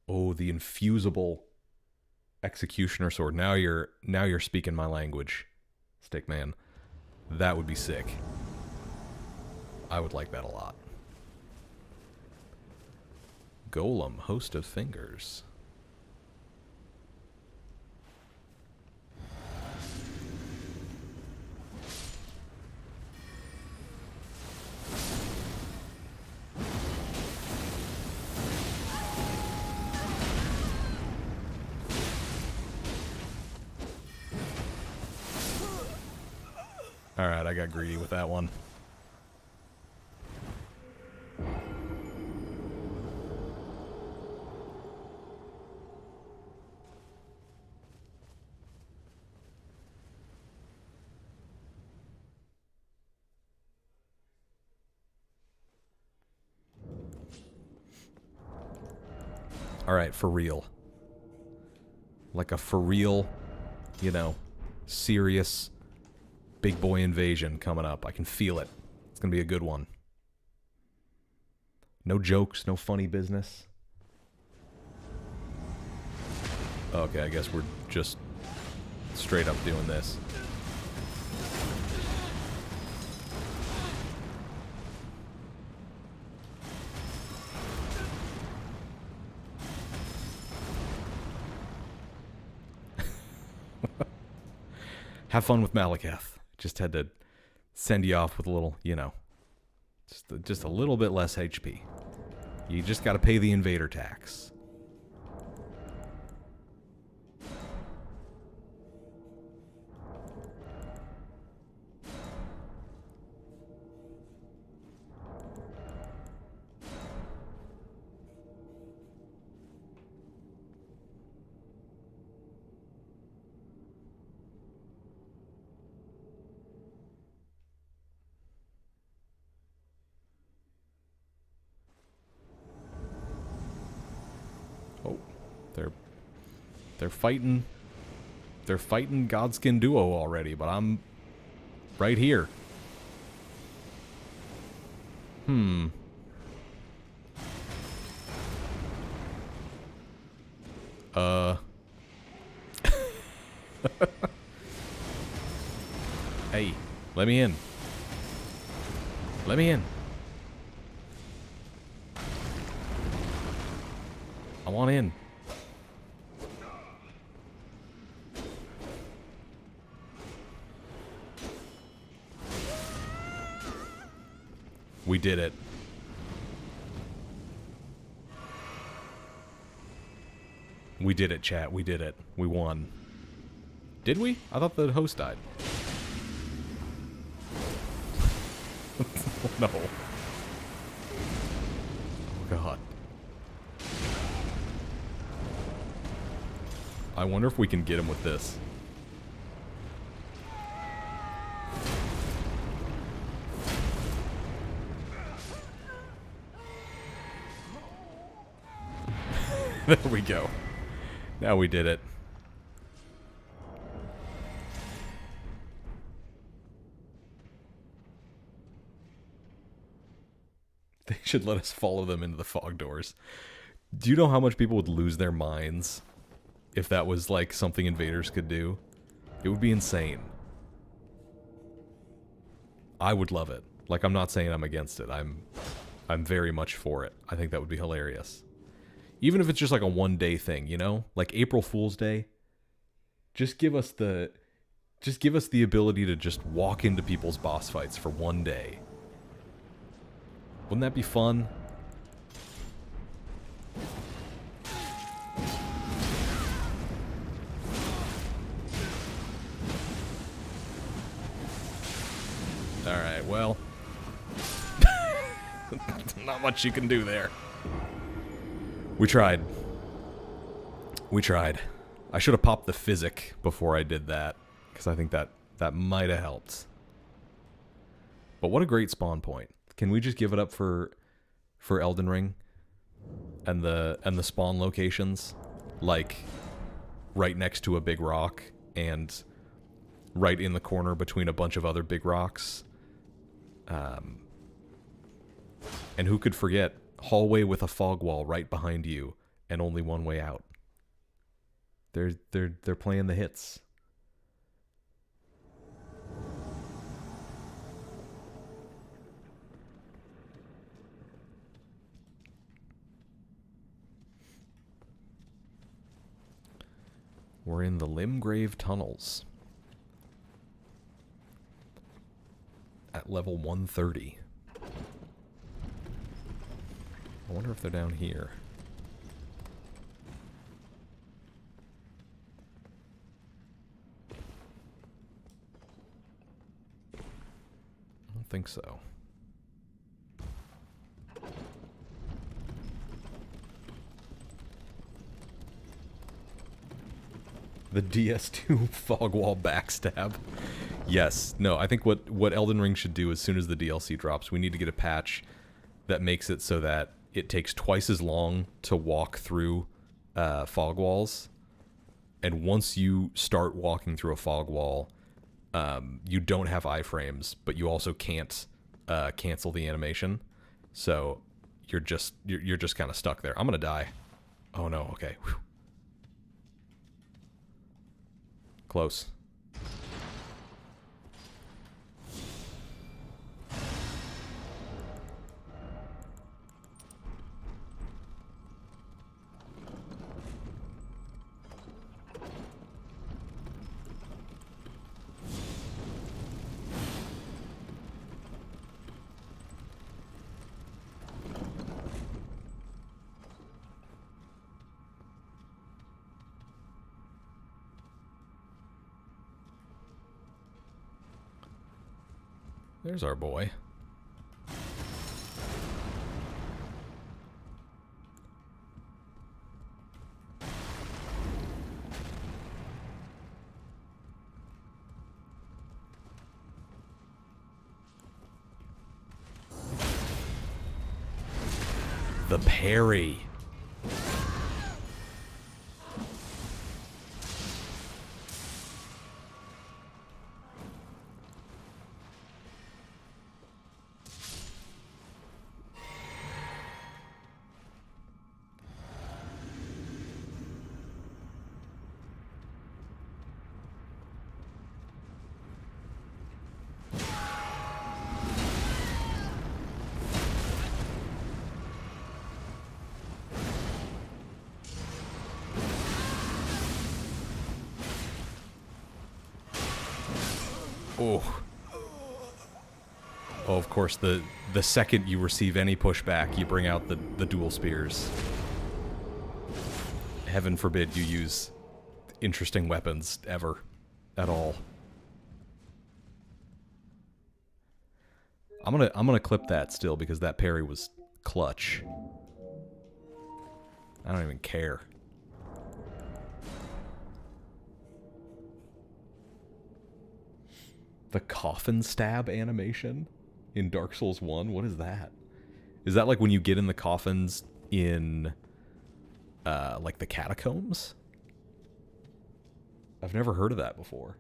Oh, the infusible executioner sword. Now you're speaking my language, Stickman. That would be sick. I would like that a lot. Golem, host of fingers. Alright, I got greedy with that one. Alright, for real. Like a for real, you know, serious big boy invasion coming up. I can feel it. It's gonna be a good one. No jokes, no funny business. Okay, I guess we're just straight up doing this. Have fun with Malakath. Just had to send you off with a little, you know, just a little bit less HP. You just got to pay the invader tax. Oh, they're fighting. They're fighting Godskin Duo already, but I'm right here. Hey, let me in. Let me in. I want in. We did it. We did it, chat. We did it. We won. Did we? I thought the host died. No. Oh, God. I wonder if we can get him with this. There we go. Now we did it. They should let us follow them into the fog doors. Do you know how much people would lose their minds if that was like something invaders could do? It would be insane. I would love it. Like, I'm not saying I'm against it. I'm very much for it. I think that would be hilarious. Even if it's just like a one-day thing, you know? Like April Fool's Day. Just give us the ability to just walk into people's boss fights for one day. Wouldn't that be fun? Alright, well. Not much you can do there. We tried. We tried. I should have popped the physic before I did that, because I think that might have helped. But what a great spawn point. Can we just give it up for Elden Ring and the spawn locations, like right next to a big rock and right in the corner between a bunch of other big rocks? And who could forget hallway with a fog wall right behind you and only one way out? They're playing the hits. We're in the Limgrave Tunnels at level 130. I wonder if they're down here. I don't think so. The DS2 fog wall backstab. Yes. No, I think what Elden Ring should do as soon as the DLC drops, we need to get a patch that makes it so that it takes twice as long to walk through fog walls, and once you start walking through a fog wall, you don't have iframes, but you also can't cancel the animation, so you're just kind of stuck there. I'm gonna die. Oh no. Okay. Whew. Close. There's our boy. The parry. Oh. Oh, of course, the second you receive any pushback, you bring out the dual spears. Heaven forbid you use interesting weapons ever at all. I'm gonna clip that still because that parry was clutch. I don't even care. The coffin stab animation in Dark Souls 1? What is that? Is that like when you get in the coffins in, like the catacombs? I've never heard of that before.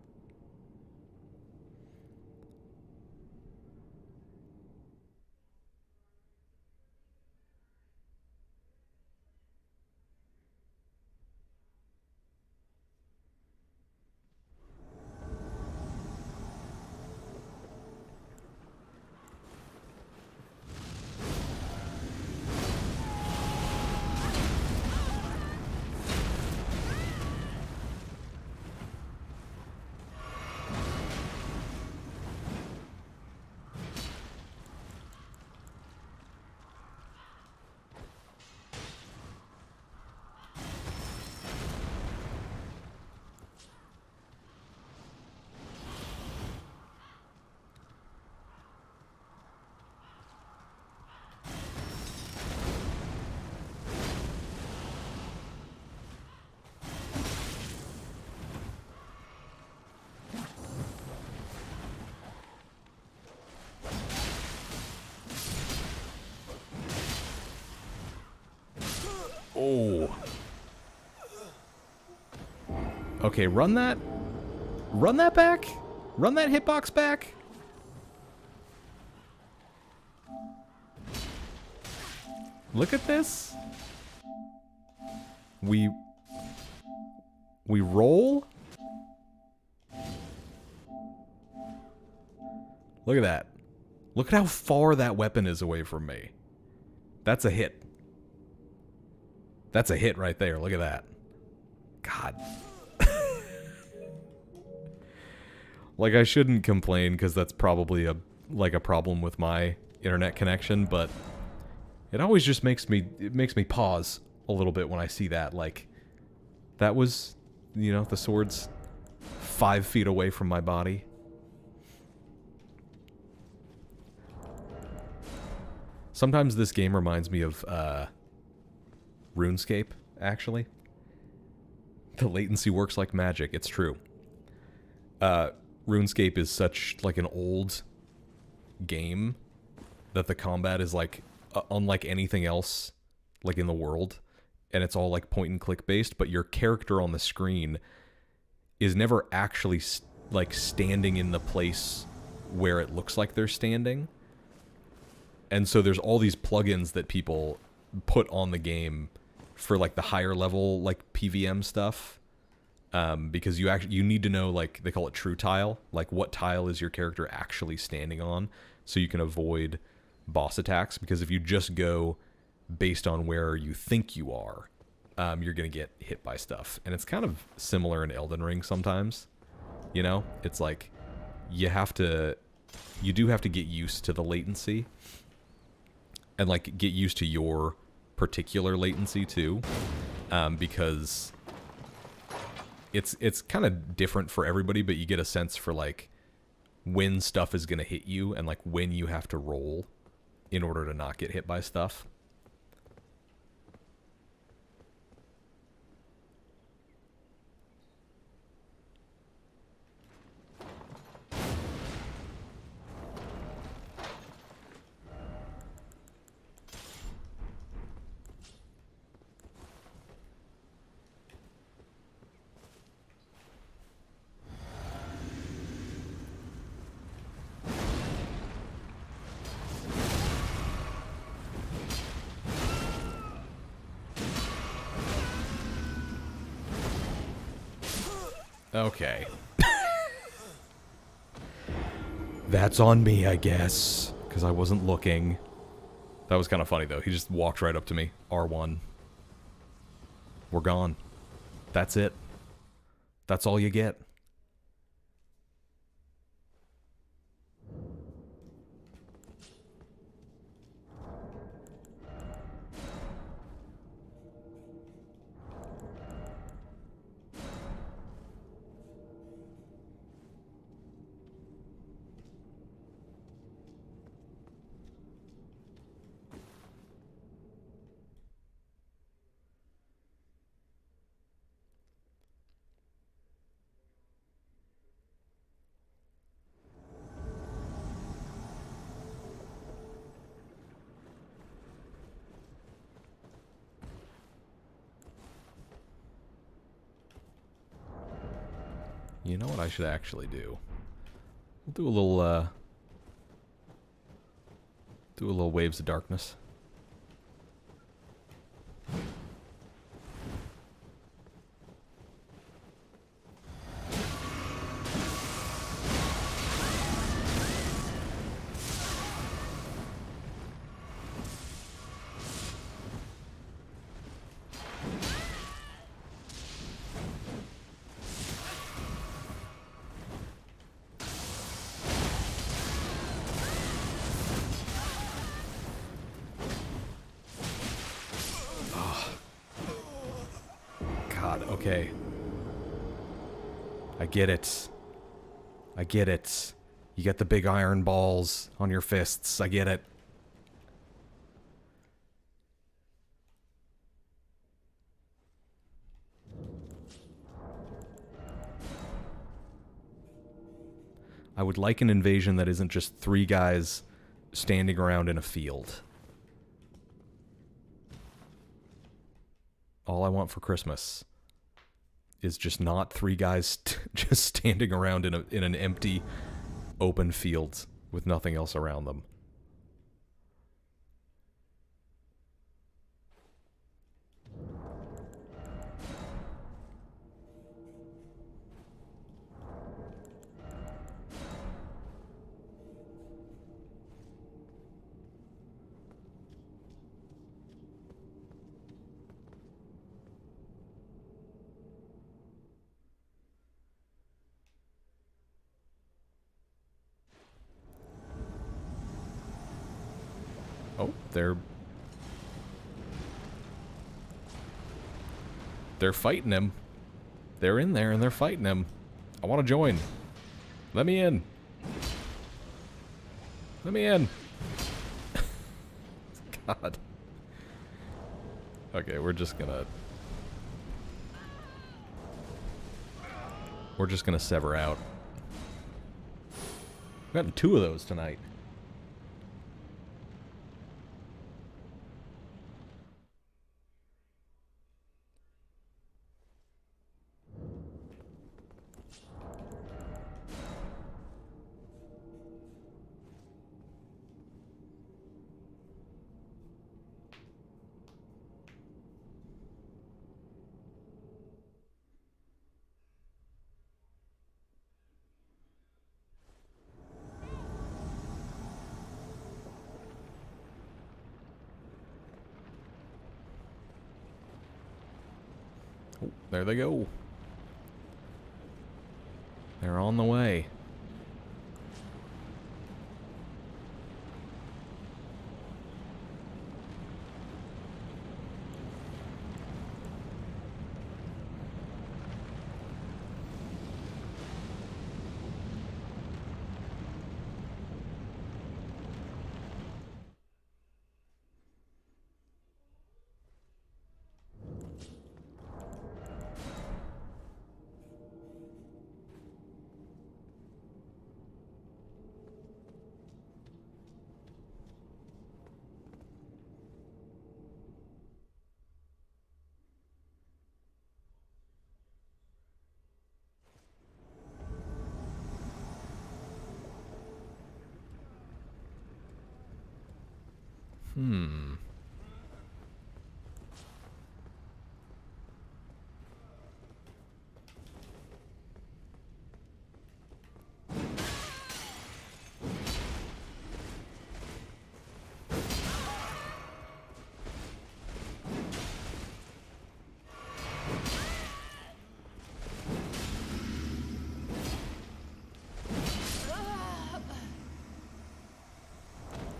Oh. Okay, run that. Run that back. Run that hitbox back. Look at this. We roll. Look at that. Look at how far that weapon is away from me. That's a hit. That's a hit right there. Look at that. God. Like, I shouldn't complain because that's probably a problem with my internet connection, but it always just makes me pause a little bit when I see that. Like, that was, you know, the sword's 5 feet away from my body. Sometimes this game reminds me of RuneScape, actually. The latency works like magic, it's true. RuneScape is such, like, an old game that the combat is, like, unlike anything else, like, in the world. and it's all like point and click based, but your character on the screen is never actually like standing in the place where it looks like they're standing. And so there's all these plugins that people put on the game for like the higher level like PVM stuff, because you need to know, like, they call it true tile, like what tile is your character actually standing on, so you can avoid boss attacks. Because if you just go based on where you think you are, you're gonna get hit by stuff. And it's kind of similar in Elden Ring sometimes. You know, it's like you do have to get used to the latency, and like get used to your particular latency too, because it's kind of different for everybody, but you get a sense for like when stuff is gonna hit you and like when you have to roll in order to not get hit by stuff. Okay. That's on me, I guess, because I wasn't looking. That was kind of funny, though. He just walked right up to me. R1. We're gone. That's it. That's all you get. You know what I should actually do? We'll do a little Waves of Darkness. Okay. I get it. I get it. You get the big iron balls on your fists. I get it. I would like an invasion that isn't just 3 guys standing around in a field. All I want for Christmas is just not 3 guys just standing around in an empty, open field with nothing else around them. Oh, they're fighting him. They're in there and they're fighting him. I want to join. Let me in. Let me in. God. Okay, we're just gonna sever out. We've gotten 2 of those tonight. Oh, there they go. They're on the way. Hmm.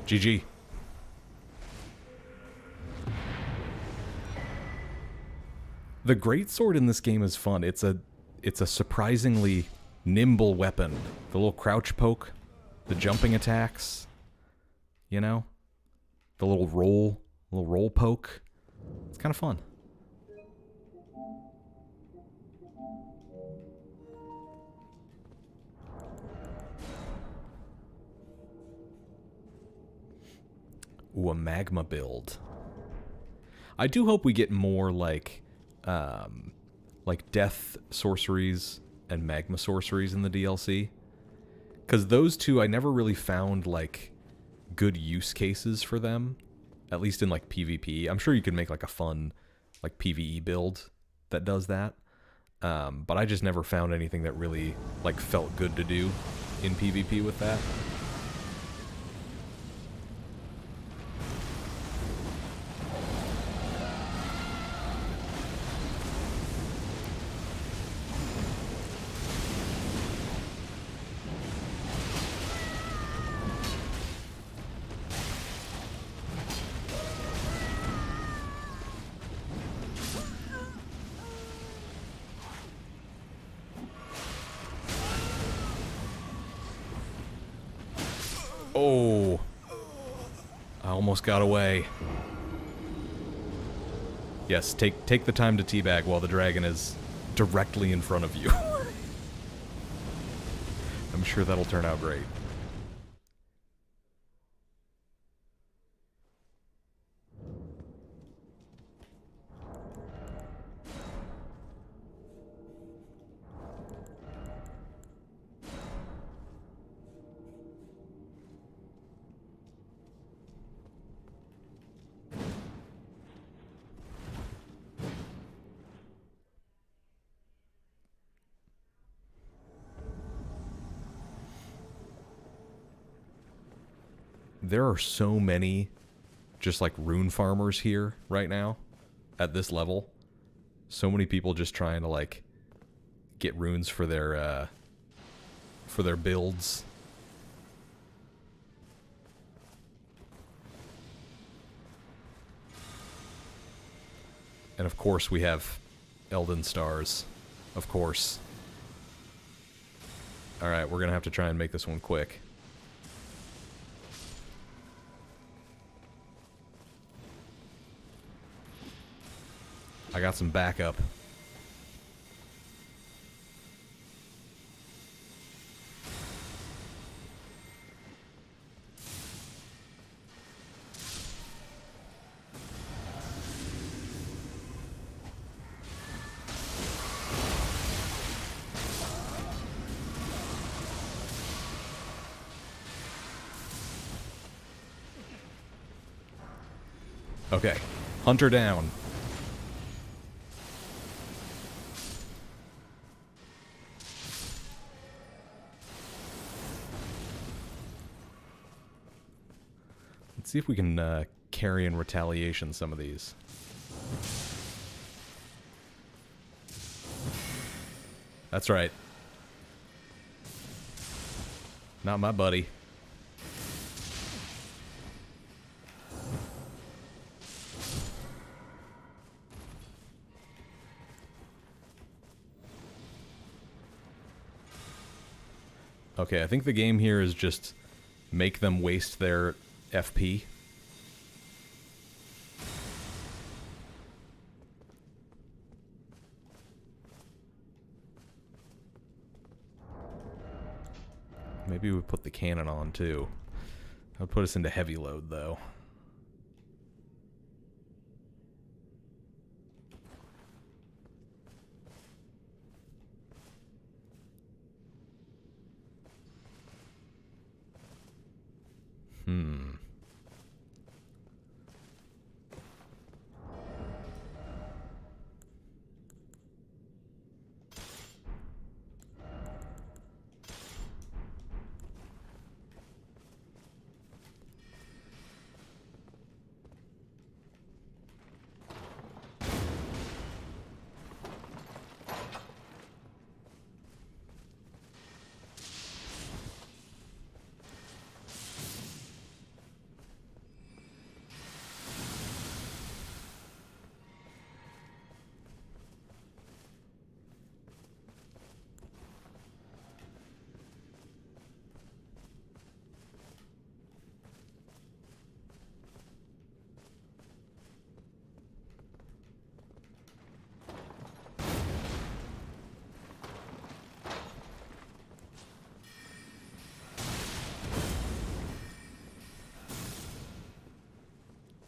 GG. The greatsword in this game is fun. It's a surprisingly nimble weapon. The little crouch poke, the jumping attacks, you know? The little roll poke. It's kind of fun. Ooh, a magma build. I do hope we get more like death sorceries and magma sorceries in the DLC. Because those two, I never really found, like, good use cases for them. At least in, like, PvP. I'm sure you could make, like, a fun, like, PvE build that does that. But I just never found anything that really, like, felt good to do in PvP with that. Oh, I almost got away. Yes, take the time to teabag while the dragon is directly in front of you. I'm sure that'll turn out great. There are so many just like rune farmers here right now at this level. So many people just trying to like get runes for their builds. And of course we have Elden stars. Of course. Alright, we're gonna have to try and make this one quick. I got some backup. Okay, hunter down. Let's see if we can carry in retaliation some of these. That's right. Not my buddy. Okay, I think the game here is just make them waste their FP. Maybe we put the cannon on too. That would put us into heavy load though.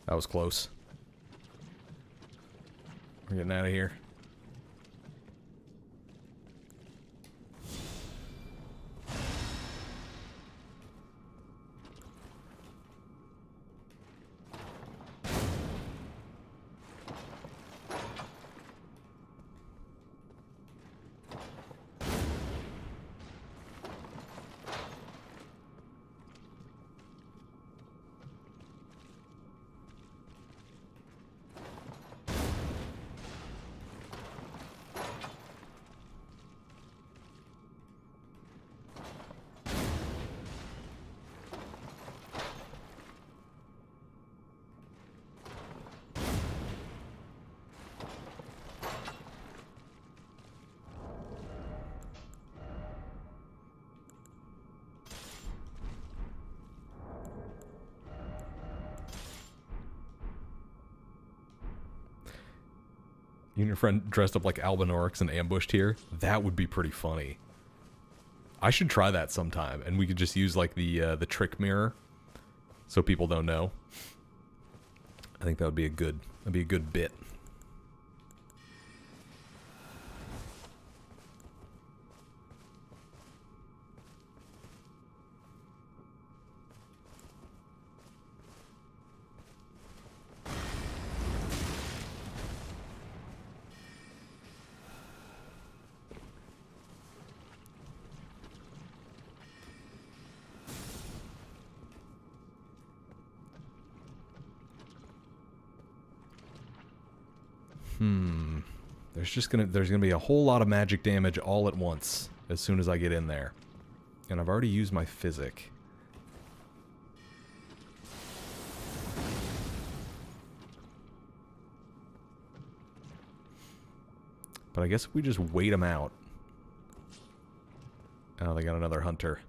That was close. We're getting out of here. You and your friend dressed up like Albinaurix and ambushed here? That would be pretty funny. I should try that sometime, and we could just use like the trick mirror, so people don't know. I think that would be a good bit. There's gonna be a whole lot of magic damage all at once as soon as I get in there. And I've already used my physic. But I guess if we just wait them out. Oh, they got another hunter.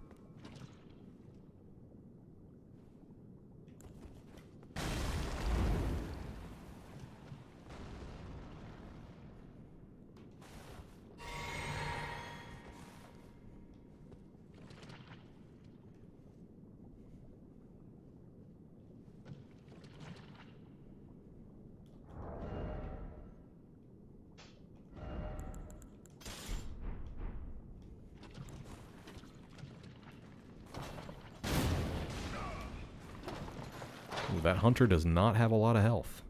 Ooh, that hunter does not have a lot of health.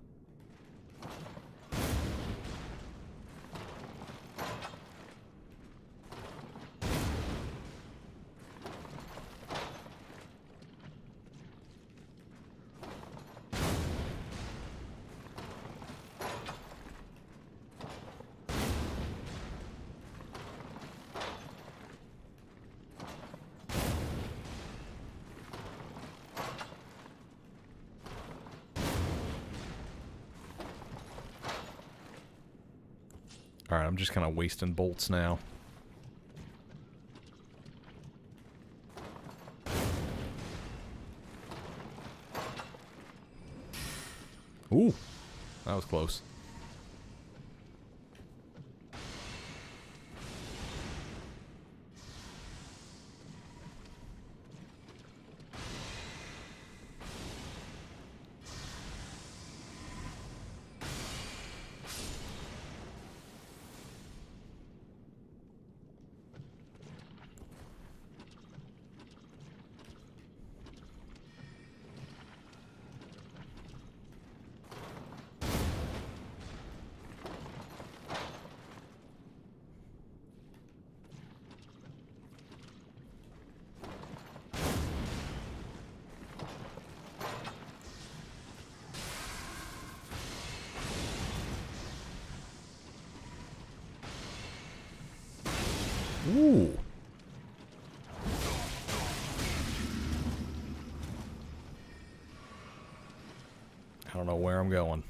Alright, I'm just kind of wasting bolts now. Ooh, that was close. Ooh. I don't know where I'm going.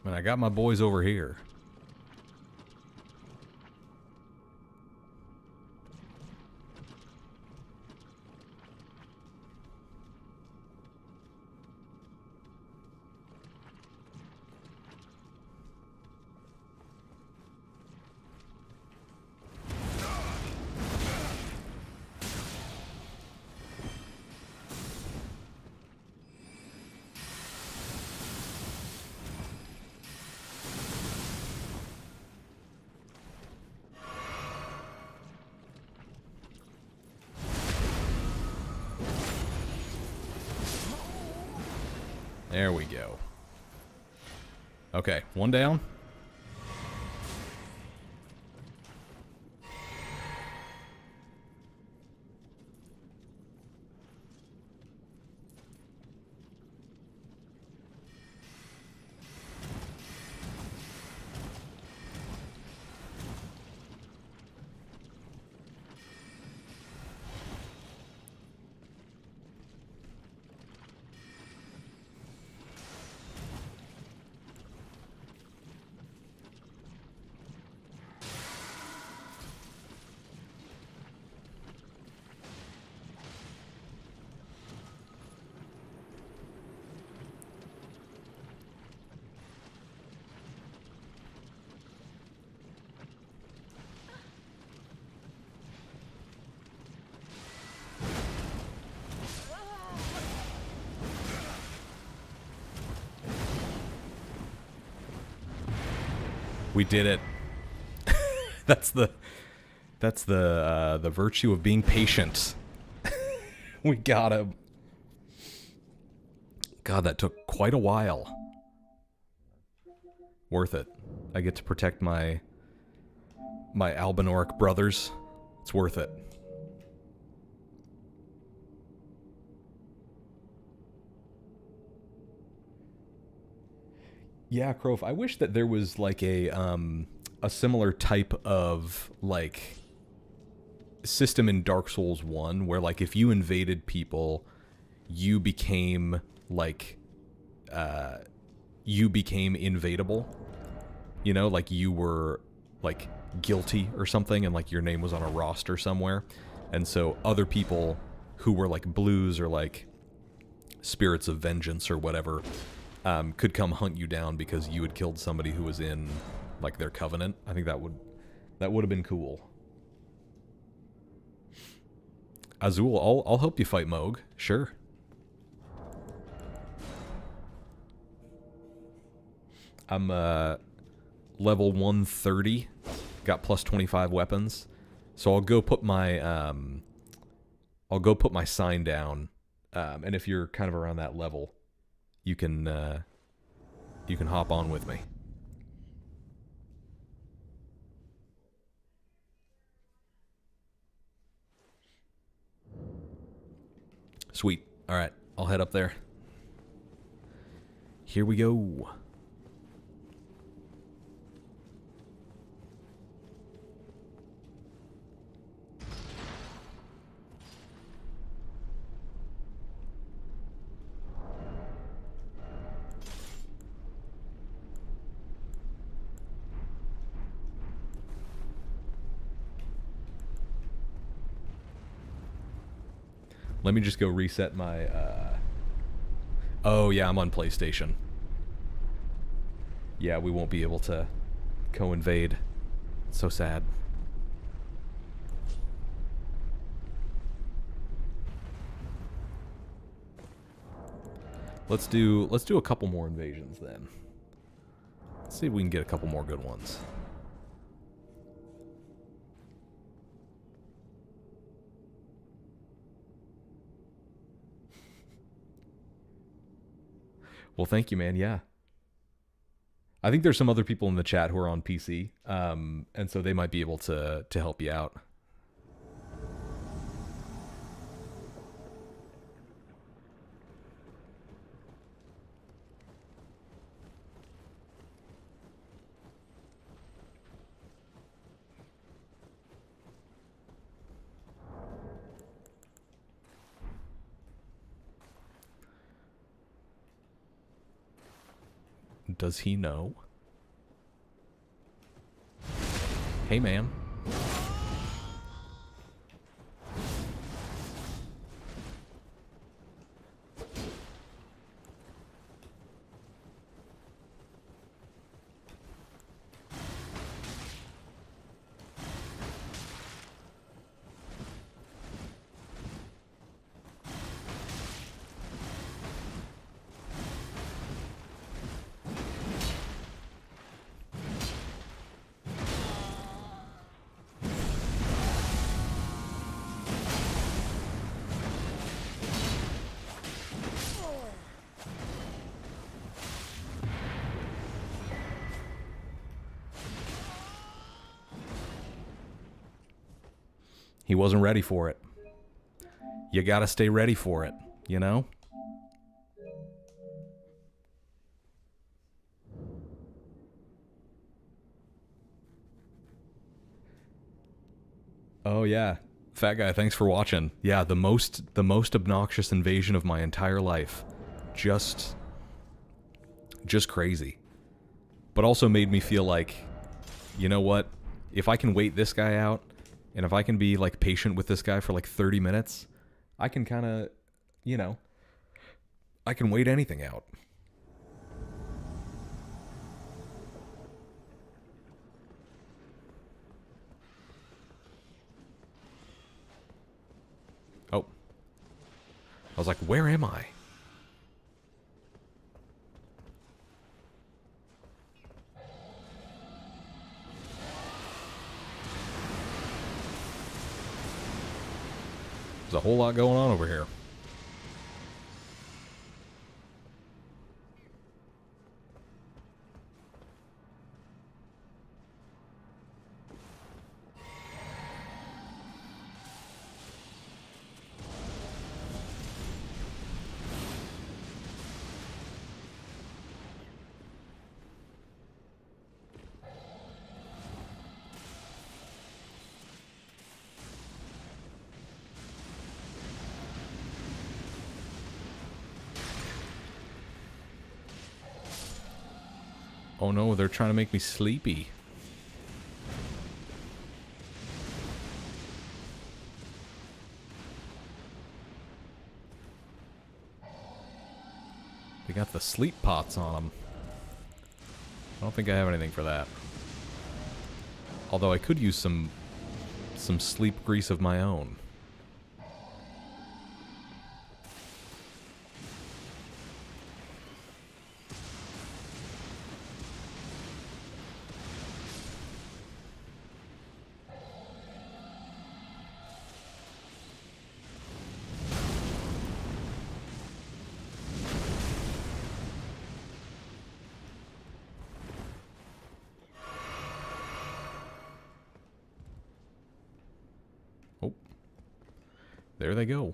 Man, I got my boys over here. There we go. Okay, one down. We did it. That's the virtue of being patient. We got him. God, that took quite a while. Worth it. I get to protect my Albinoric brothers. It's worth it. Yeah, Crof, I wish that there was like a similar type of like system in Dark Souls 1 where like if you invaded people, you became like you became invadable. You know, like you were like guilty or something and like your name was on a roster somewhere. And so other people who were like blues or like spirits of vengeance or whatever could come hunt you down because you had killed somebody who was in like their covenant. I think that would have been cool. Azul, I'll help you fight Mogh. Sure. I'm level 130, got plus 25 weapons. So I'll go put my sign down. And if you're kind of around that level, you can hop on with me. Sweet. All right, I'll head up there. Here we go. Let me just go reset my, Oh, yeah, I'm on PlayStation. Yeah, we won't be able to co-invade. It's so sad. Let's do a couple more invasions then. Let's see if we can get a couple more good ones. Well, thank you, man. Yeah. I think there's some other people in the chat who are on PC, and so they might be able to help you out. Does he know? Hey, man. He wasn't ready for it. You gotta stay ready for it, you know? Oh yeah. Fat guy, thanks for watching. Yeah, the most obnoxious invasion of my entire life. Just crazy. But also made me feel like, you know what? If I can wait this guy out, and if I can be, like, patient with this guy for, like, 30 minutes, I can kind of, you know, I can wait anything out. Oh. I was like, where am I? There's a whole lot going on over here. Oh no, they're trying to make me sleepy. They got the sleep pots on them. I don't think I have anything for that. Although I could use some sleep grease of my own. Oh. There they go.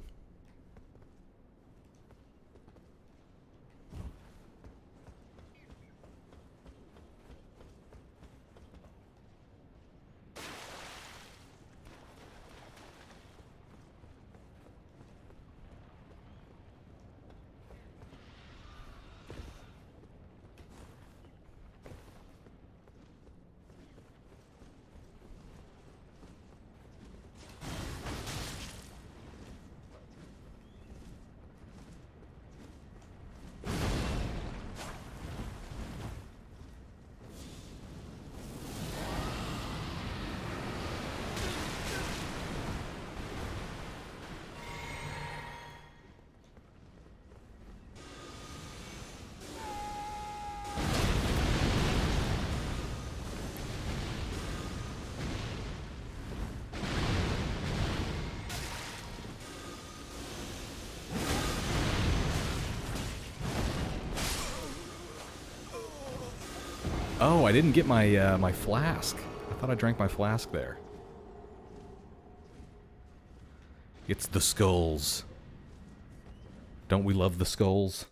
Oh, I didn't get my my flask. I thought I drank my flask there. It's the skulls. Don't we love the skulls?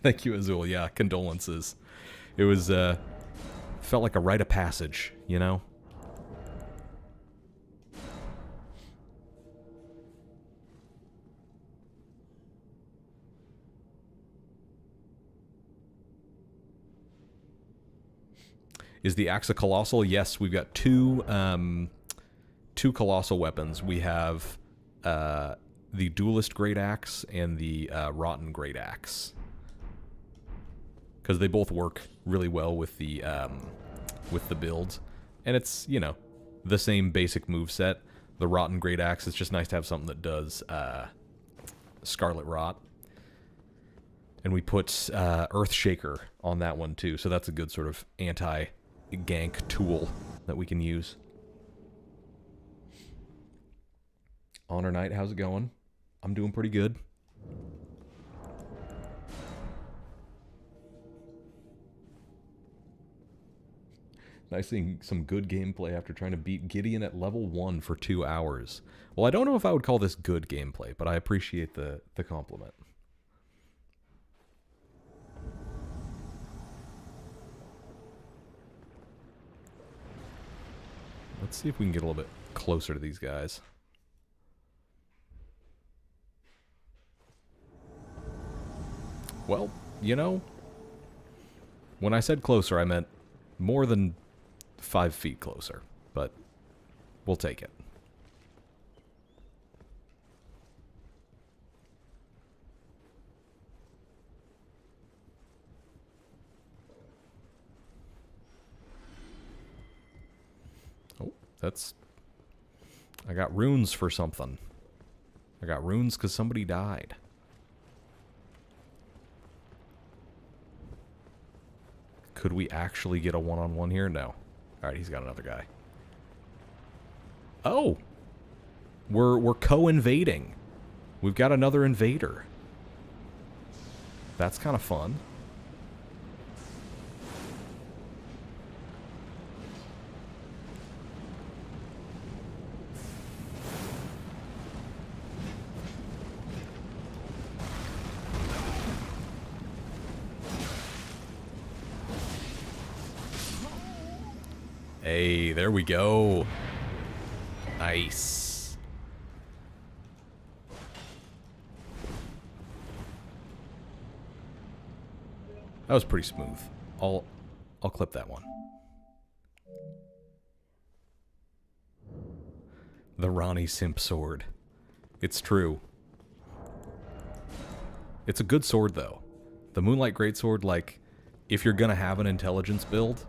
Thank you, Azul. Yeah, condolences. It was, felt like a rite of passage, you know? Is the axe a colossal? Yes, we've got two colossal weapons. We have the duelist great axe and the rotten great axe, because they both work really well with the builds, and it's, you know, the same basic move set. The rotten great axe is just nice to have something that does Scarlet Rot, and we put Earthshaker on that one too, so that's a good sort of anti-gank tool that we can use. Honor Knight, how's it going? I'm doing pretty good. Nice seeing some good gameplay after trying to beat Gideon at level 1 for 2 hours. Well, I don't know if I would call this good gameplay, but I appreciate the compliment. Let's see if we can get a little bit closer to these guys. Well, you know, when I said closer, I meant more than 5 feet closer, but we'll take it. Oh, that's... I got runes for something. I got runes because somebody died. Could we actually get a one-on-one here? No. Alright, he's got another guy. Oh! We're co-invading. We've got another invader. That's kind of fun. Hey, there we go. Nice. That was pretty smooth. I'll clip that one. The Ronnie Simp sword. It's true. It's a good sword, though. The Moonlight Greatsword, like, if you're gonna have an intelligence build,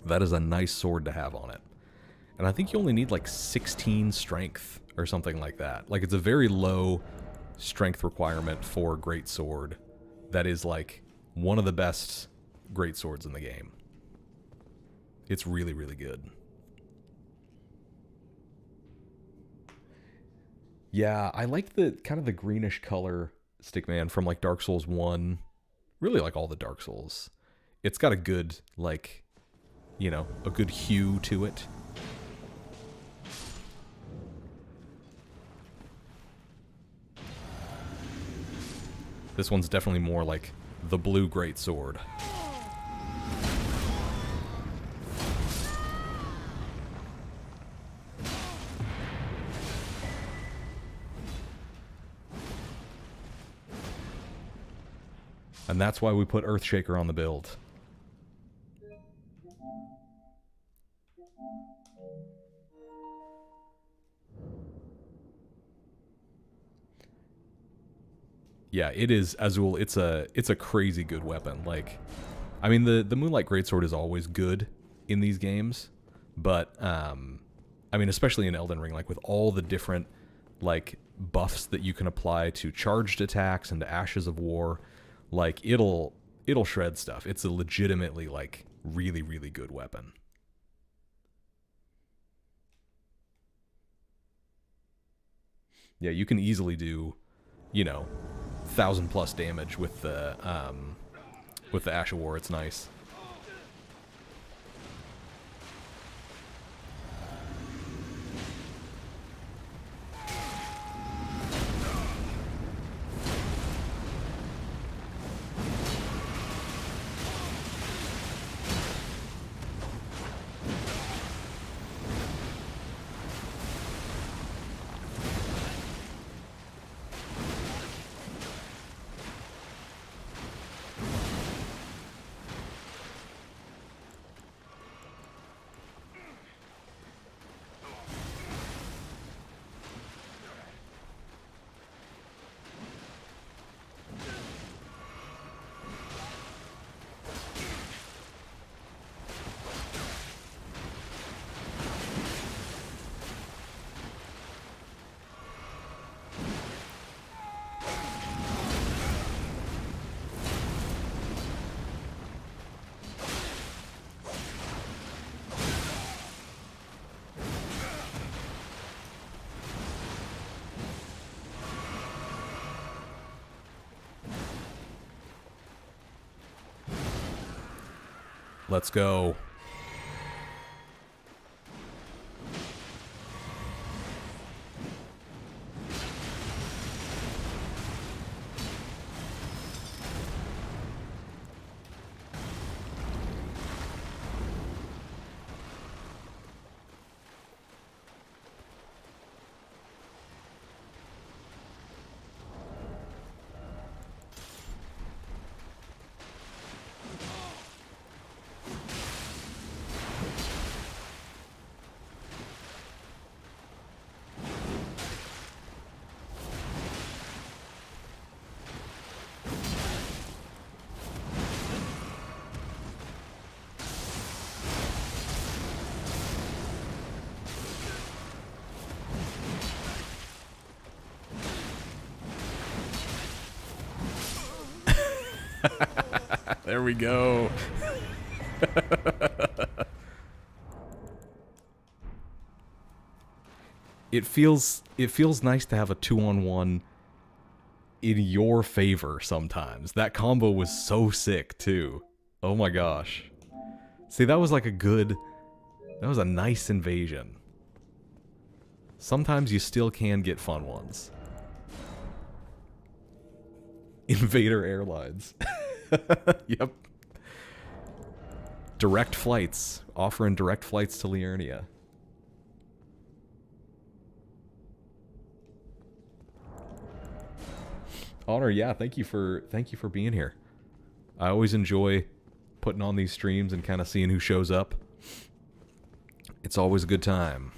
that is a nice sword to have on it. And I think you only need, like, 16 strength or something like that. Like, it's a very low strength requirement for a greatsword that is, like, one of the best greatswords in the game. It's really, really good. Yeah, I like the kind of the greenish color Stickman from like Dark Souls 1. Really like all the Dark Souls. It's got a good, like, you know, a good hue to it. This one's definitely more like the blue greatsword. And that's why we put Earthshaker on the build. Yeah, it is, Azul, it's a crazy good weapon. Like, I mean, the Moonlight Greatsword is always good in these games, but, I mean, especially in Elden Ring, like, with all the different, like, buffs that you can apply to charged attacks and to Ashes of War, like, it'll shred stuff. It's a legitimately, like, really, really good weapon. Yeah, you can easily do, you know, 1,000+ damage with the Ash of War. It's nice. Let's go. There we go. It feels nice to have a 2-on-1 in your favor sometimes. That combo was so sick too. Oh my gosh. See, that was like that was a nice invasion. Sometimes you still can get fun ones. Invader Airlines. Yep. Direct flights. Offering direct flights to Liurnia. Honor, yeah, thank you for being here. I always enjoy putting on these streams and kind of seeing who shows up. It's always a good time.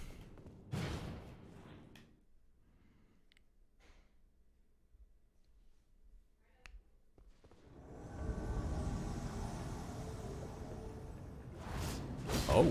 Oh.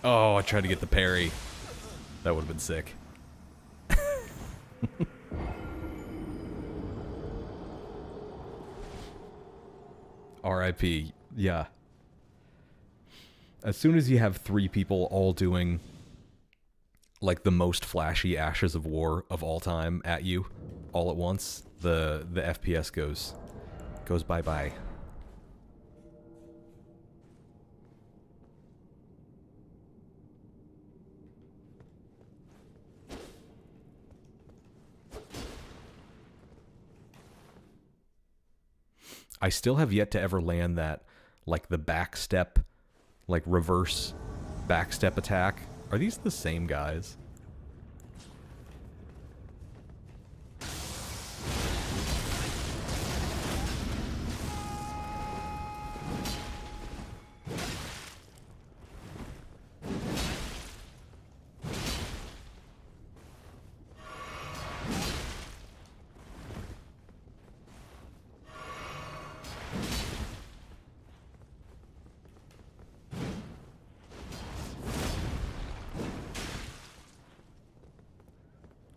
Oh, I tried to get the parry. That would have been sick. RIP. Yeah. As soon as you have 3 people all doing like the most flashy Ashes of War of all time at you all at once, the FPS goes bye-bye. I still have yet to ever land that, like, the backstep, like, reverse backstep attack. Are these the same guys?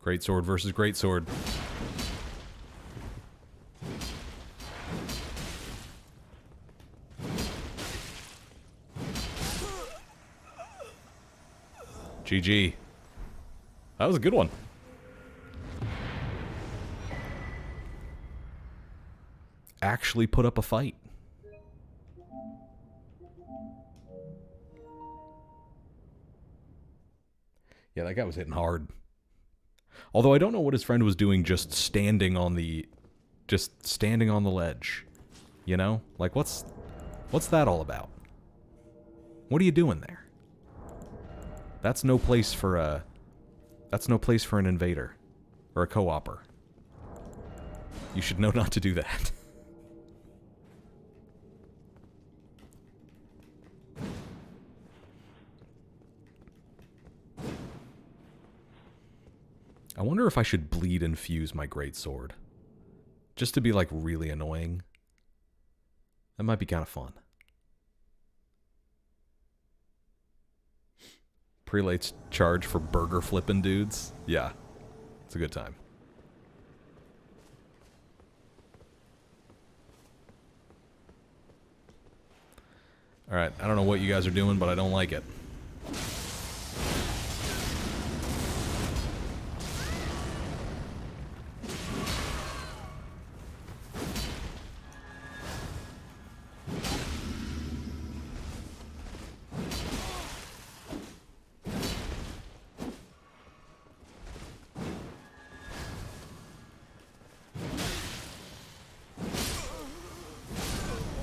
Great sword versus great sword. GG. That was a good one. Actually put up a fight. Yeah, that guy was hitting hard. Although I don't know what his friend was doing just standing on the ledge. You know? Like, what's that all about? What are you doing there? That's no place for an invader or a co-opper. You should know not to do that. I wonder if I should bleed infuse my greatsword. Just to be, like, really annoying. That might be kind of fun. Prelates charge for burger flipping dudes. Yeah. It's a good time. Alright, I don't know what you guys are doing, but I don't like it.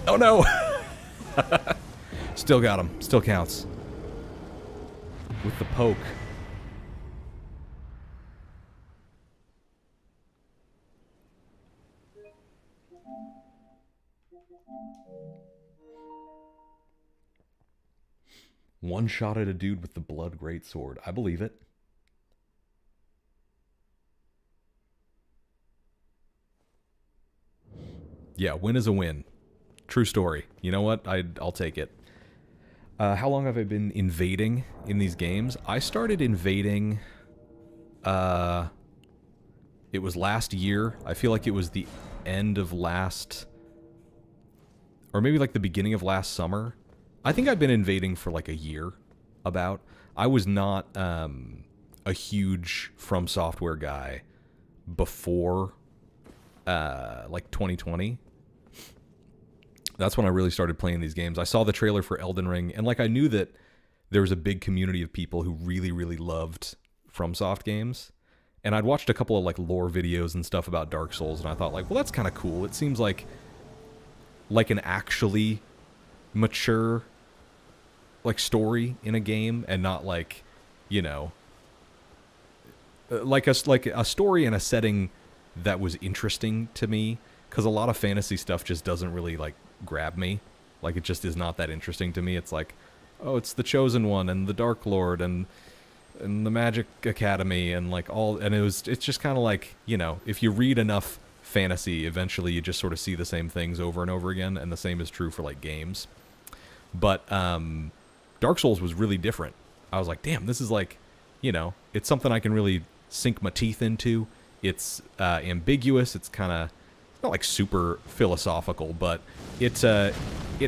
Oh no! Still got him. Still counts. With the poke. One shot at a dude with the blood greatsword. I believe it. Yeah, win is a win. True story. You know what? I'll take it. How long have I been invading in these games? I started invading... it was last year. I feel like it was the end of last... Or maybe like the beginning of last summer. I think I've been invading for like a year, about. I was not a huge From Software guy before like 2020. That's when I really started playing these games. I saw the trailer for Elden Ring, and like I knew that there was a big community of people who really, really loved FromSoft games. And I'd watched a couple of like lore videos and stuff about Dark Souls, and I thought like, well, that's kind of cool. It seems like an actually mature like story in a game, and not like, you know, like a story in a setting that was interesting to me, because a lot of fantasy stuff just doesn't really like grab me. Like, it just is not that interesting to me. It's like, oh, it's the Chosen One and the Dark Lord and the Magic Academy and like all, and it's just kind of like, you know, if you read enough fantasy, eventually you just sort of see the same things over and over again, and the same is true for like games. But Dark Souls was really different. I was like, damn, this is like, you know, it's something I can really sink my teeth into. It's ambiguous. It's kind of not like super philosophical, but it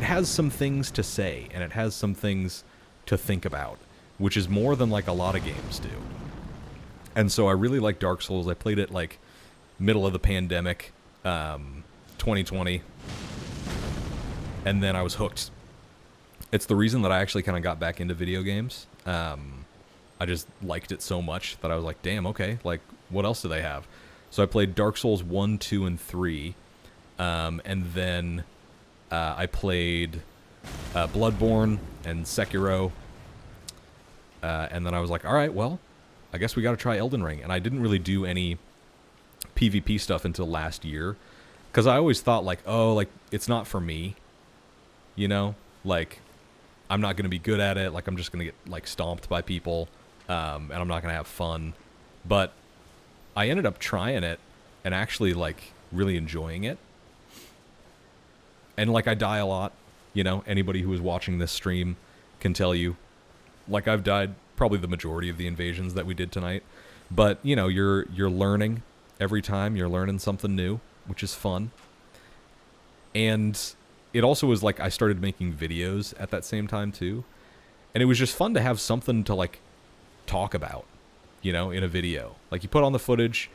has some things to say, and it has some things to think about, which is more than like a lot of games do. And so I really like Dark Souls. I played it like middle of the pandemic, 2020, and then I was hooked. It's the reason that I actually kind of got back into video games. I just liked it so much that I was like, damn, okay, like, what else do they have? So I played Dark Souls 1, 2, and 3, and then I played Bloodborne and Sekiro, and then I was like, all right, well, I guess we got to try Elden Ring. And I didn't really do any PvP stuff until last year, because I always thought like, oh, like, it's not for me, you know, like, I'm not going to be good at it, like, I'm just going to get like stomped by people, and I'm not going to have fun. But I ended up trying it and actually like really enjoying it. And like, I die a lot, you know, anybody who is watching this stream can tell you, like, I've died probably the majority of the invasions that we did tonight. But, you know, you're learning every time. You're learning something new, which is fun. And it also was like, I started making videos at that same time too. And it was just fun to have something to like talk about, you know, in a video. Like, you put on the footage,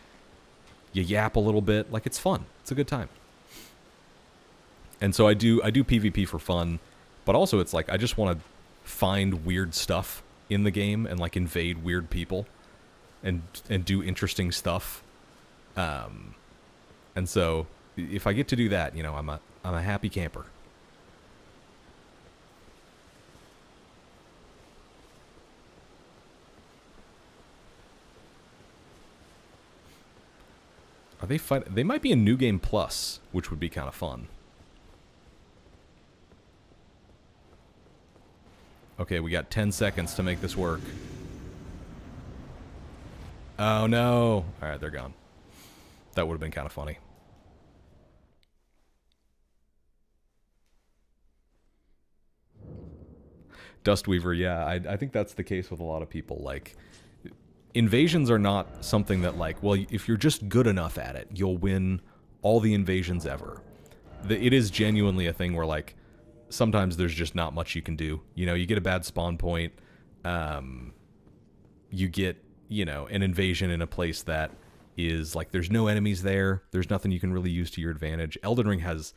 you yap a little bit, like, it's fun. It's a good time. And so I do PvP for fun, but also it's like, I just want to find weird stuff in the game and like invade weird people and do interesting stuff. And so if I get to do that, you know, I'm a happy camper. Are they fight? They might be in New Game Plus, which would be kind of fun. Okay, we got 10 seconds to make this work. Oh no! Alright, they're gone. That would have been kind of funny. Dustweaver, yeah, I think that's the case with a lot of people. Like, invasions are not something that, like, well, if you're just good enough at it, you'll win all the invasions ever. It is genuinely a thing where, like, sometimes there's just not much you can do. You know, you get a bad spawn point, you get, you know, an invasion in a place that is, like, there's no enemies there, there's nothing you can really use to your advantage. Elden Ring has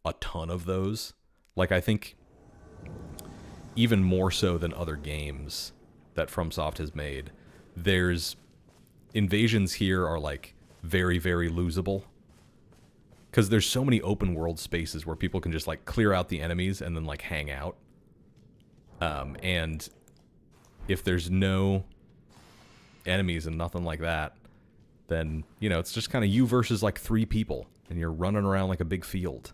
a ton of those. Like, I think even more so than other games that FromSoft has made, there's invasions here are like very, very losable, because there's so many open world spaces where people can just like clear out the enemies and then like hang out. And if there's no enemies and nothing like that, then, you know, it's just kind of you versus like 3 people and you're running around like a big field.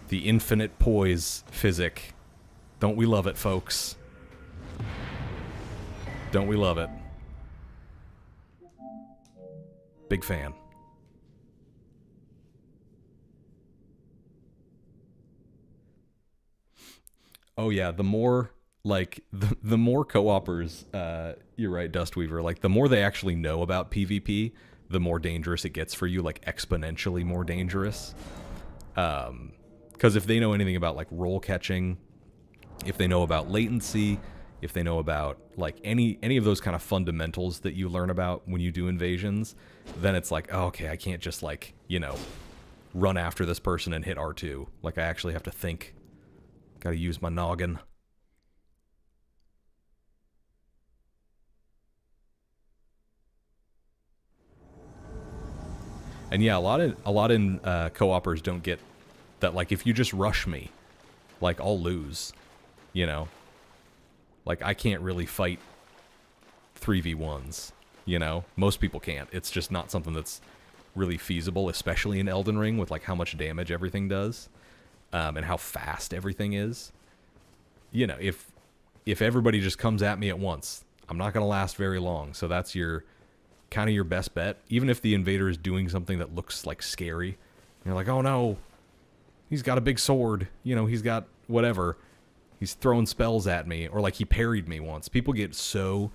The infinite poise physic. Don't we love it, folks? Don't we love it? Big fan. Oh yeah, the more, like, the more co-opers, you're right, Dustweaver, like, the more they actually know about PvP, the more dangerous it gets for you, like, exponentially more dangerous. Because if they know anything about, like, roll catching, if they know about latency, if they know about, like, any of those kind of fundamentals that you learn about when you do invasions, then it's like, oh, okay, I can't just, like, you know, run after this person and hit R2. Like, I actually have to think. Gotta use my noggin. And yeah, a lot in co-opers don't get that, like, if you just rush me, like, I'll lose, you know? Like, I can't really fight 3v1s, you know? Most people can't. It's just not something that's really feasible, especially in Elden Ring, with, like, how much damage everything does, and how fast everything is. You know, if everybody just comes at me at once, I'm not going to last very long, so that's your kind of your best bet. Even if the invader is doing something that looks, like, scary, you're like, oh no, he's got a big sword, you know, he's got whatever, he's throwing spells at me, or, like, he parried me once. People get so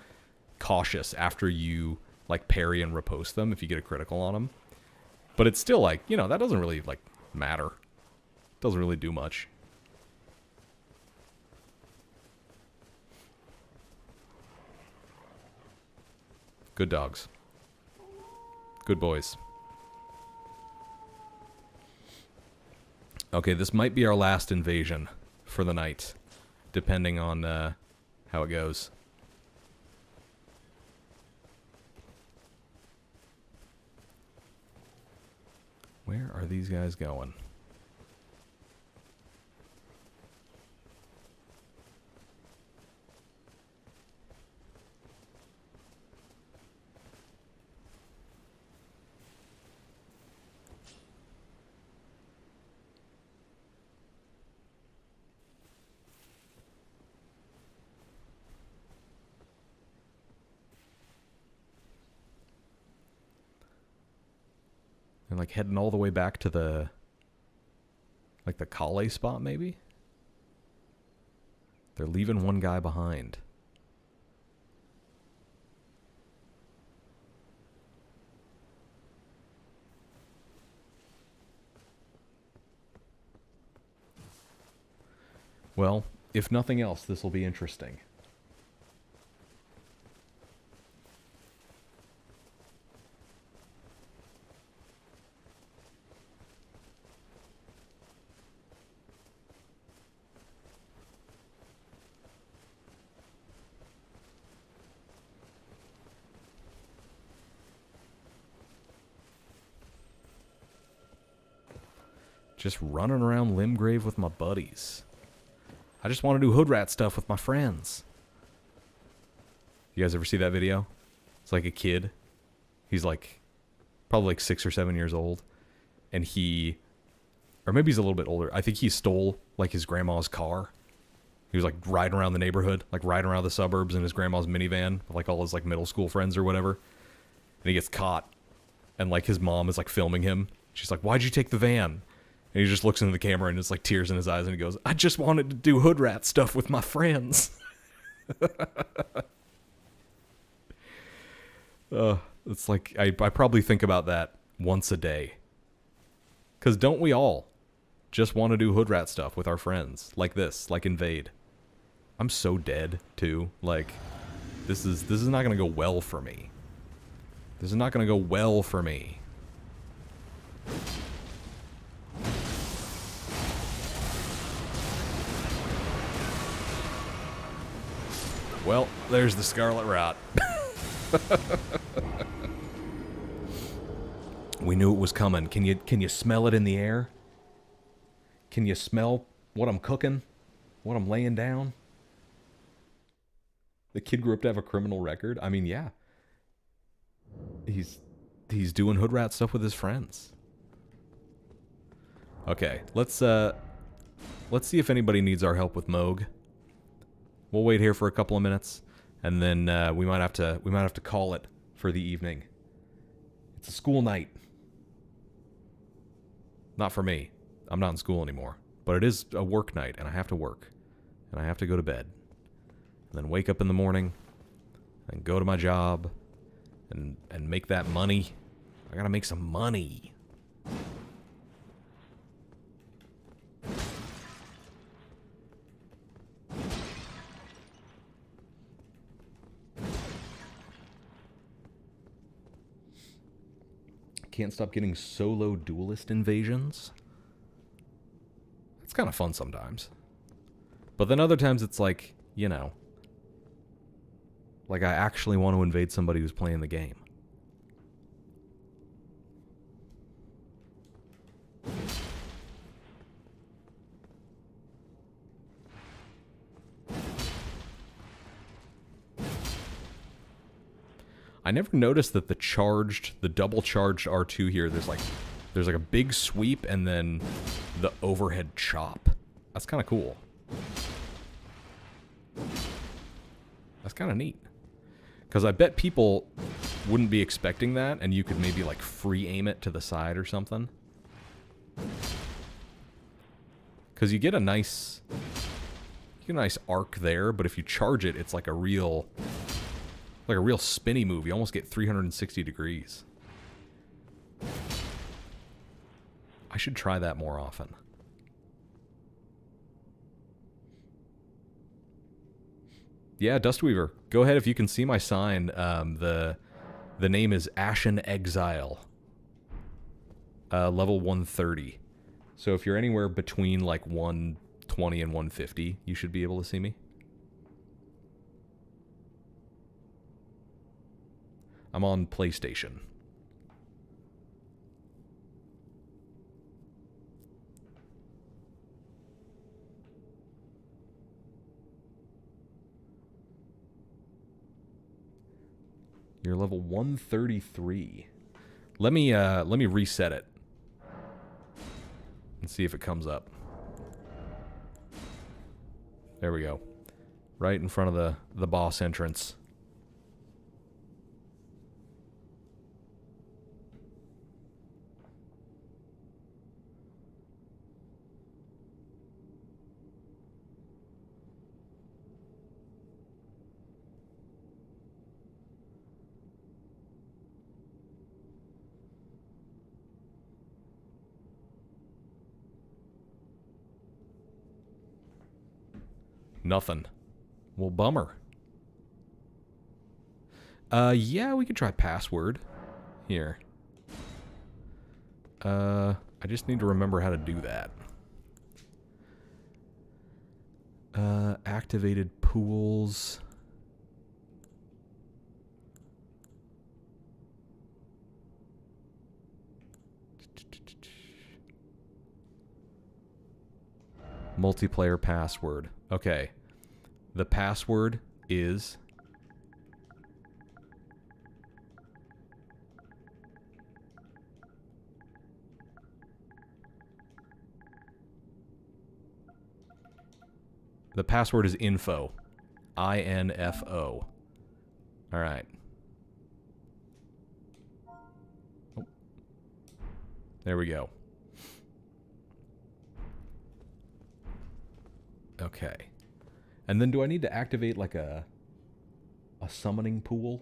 cautious after you, like, parry and riposte them if you get a critical on them. But it's still, like, you know, that doesn't really, like, matter. Doesn't really do much. Good dogs. Good boys. Okay, this might be our last invasion for the night, depending on how it goes. Where are these guys going? And, like, heading all the way back to the, like, the Kale spot, maybe? They're leaving one guy behind. Well, if nothing else, this will be interesting. Just running around Limgrave with my buddies. I just want to do hood rat stuff with my friends. You guys ever see that video? It's like a kid. He's like, probably like 6 or 7 years old. And he, or maybe he's a little bit older. I think he stole like his grandma's car. He was like riding around the neighborhood, like riding around the suburbs in his grandma's minivan with like all his like middle school friends or whatever. And he gets caught. And like his mom is like filming him. She's like, why'd you take the van? And he just looks into the camera and it's like tears in his eyes and he goes, I just wanted to do hood rat stuff with my friends. It's like, I probably think about that once a day. Because don't we all just want to do hood rat stuff with our friends? Like this, like invade. I'm so dead, too. Like, this is not going to go well for me. This is not going to go well for me. Well, there's the Scarlet Rot. We knew it was coming. Can you smell it in the air? Can you smell what I'm cooking? What I'm laying down? The kid grew up to have a criminal record. I mean, yeah. He's doing hood rat stuff with his friends. Okay, let's see if anybody needs our help with Mogh. We'll wait here for a couple of minutes, and then we might have to call it for the evening. It's a school night. Not for me. I'm not in school anymore. But it is a work night, and I have to work. And I have to go to bed. And then wake up in the morning, and go to my job, and make that money. I gotta make some money. can't stop getting solo duelist invasions. It's kind of fun sometimes. But then other times it's like, you know, like I actually want to invade somebody who's playing the game. I never noticed that the double charged R2 here, there's like a big sweep and then the overhead chop. That's kind of cool. That's kind of neat. Because I bet people wouldn't be expecting that, and you could maybe like free aim it to the side or something. Because you get a nice arc there, but if you charge it, it's like a real spinny move. You almost get 360 degrees. I should try that more often. Yeah, Dustweaver. Go ahead if you can see my sign. The name is Ashen Exile. Level 130. So if you're anywhere between like 120 and 150, you should be able to see me. I'm on PlayStation. You're level 133. Let me reset it and see if it comes up. There we go. Right in front of the boss entrance. Nothing. Well, bummer. Yeah, we could try password. Here. I just need to remember how to do that. Activated pools. Multiplayer password. Okay. The password is... The password is info. I-N-F-O. Alright. Oh. There we go. Okay. And then do I need to activate like a summoning pool?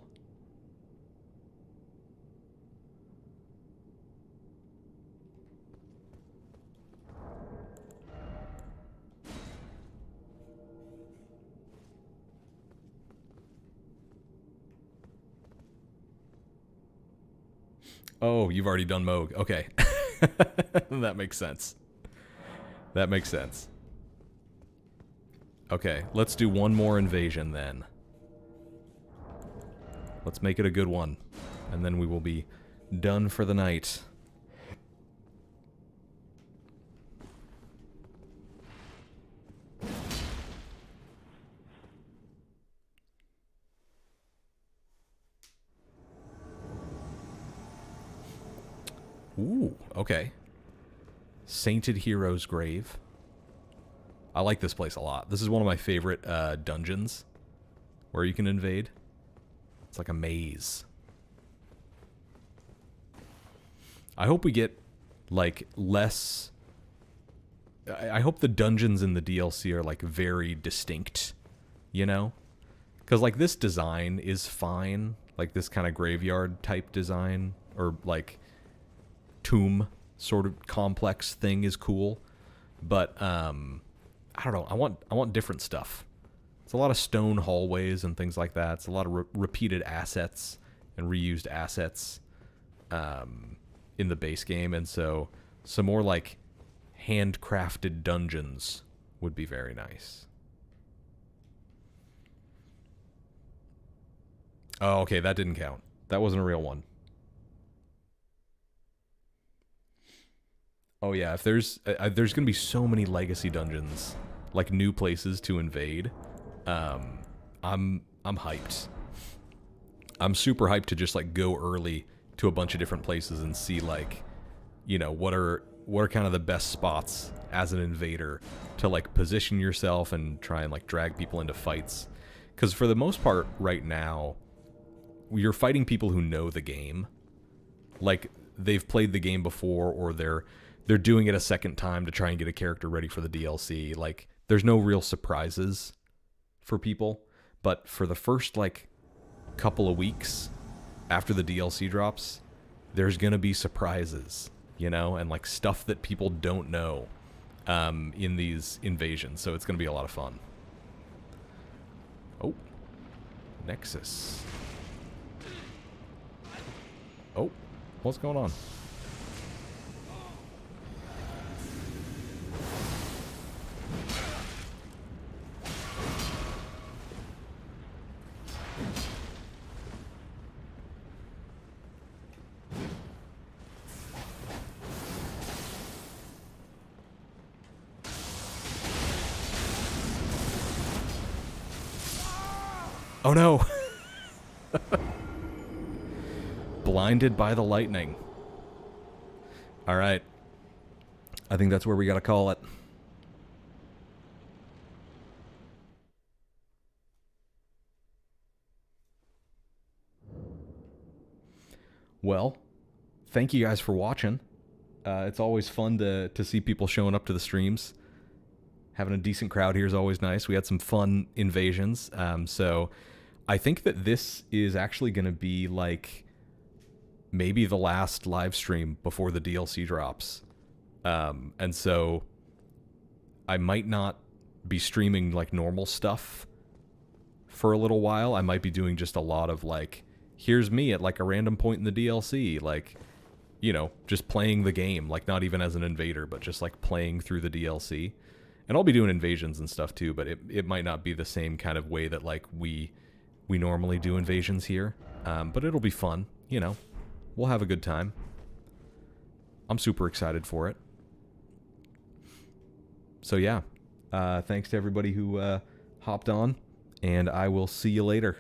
Oh, you've already done Mogh. Okay. That makes sense. That makes sense. Okay, let's do one more invasion then. Let's make it a good one. And then we will be done for the night. Ooh, okay. Sainted Hero's Grave. I like this place a lot. This is one of my favorite dungeons where you can invade. It's like a maze. I hope we get, like, less... I hope the dungeons in the DLC are, like, very distinct, you know? Because, like, this design is fine. Like, this kind of graveyard-type design, or, like, tomb sort of complex thing is cool. But, I don't know. I want different stuff. It's a lot of stone hallways and things like that. It's a lot of repeated assets and reused assets. in the base game, and so some more like handcrafted dungeons would be very nice. Oh, okay, that didn't count. That wasn't a real one. Oh yeah, if there's gonna be so many legacy dungeons, like new places to invade. I'm hyped. I'm super hyped to just like go early to a bunch of different places and see like, you know, what are kind of the best spots as an invader to like position yourself and try and like drag people into fights. Because for the most part right now, you're fighting people who know the game. Like they've played the game before, or they're doing it a second time to try and get a character ready for the DLC. Like there's no real surprises for people. But for the first like couple of weeks after the DLC drops, there's gonna be surprises, you know, and like stuff that people don't know in these invasions. So it's gonna be a lot of fun. Oh, Nexus. Oh, what's going on? Oh no! Blinded by the lightning. Alright. I think that's where we gotta call it. Well, thank you guys for watching. It's always fun to see people showing up to the streams. Having a decent crowd here is always nice. We had some fun invasions. So I think that this is actually going to be like maybe the last live stream before the DLC drops. And so I might not be streaming like normal stuff for a little while. I might be doing just a lot of like, here's me at like a random point in the DLC, like, you know, just playing the game, like not even as an invader, but just like playing through the DLC. And I'll be doing invasions and stuff too, but it might not be the same kind of way that like we normally do invasions here. But it'll be fun, you know. We'll have a good time. I'm super excited for it. So yeah, thanks to everybody who hopped on, and I will see you later.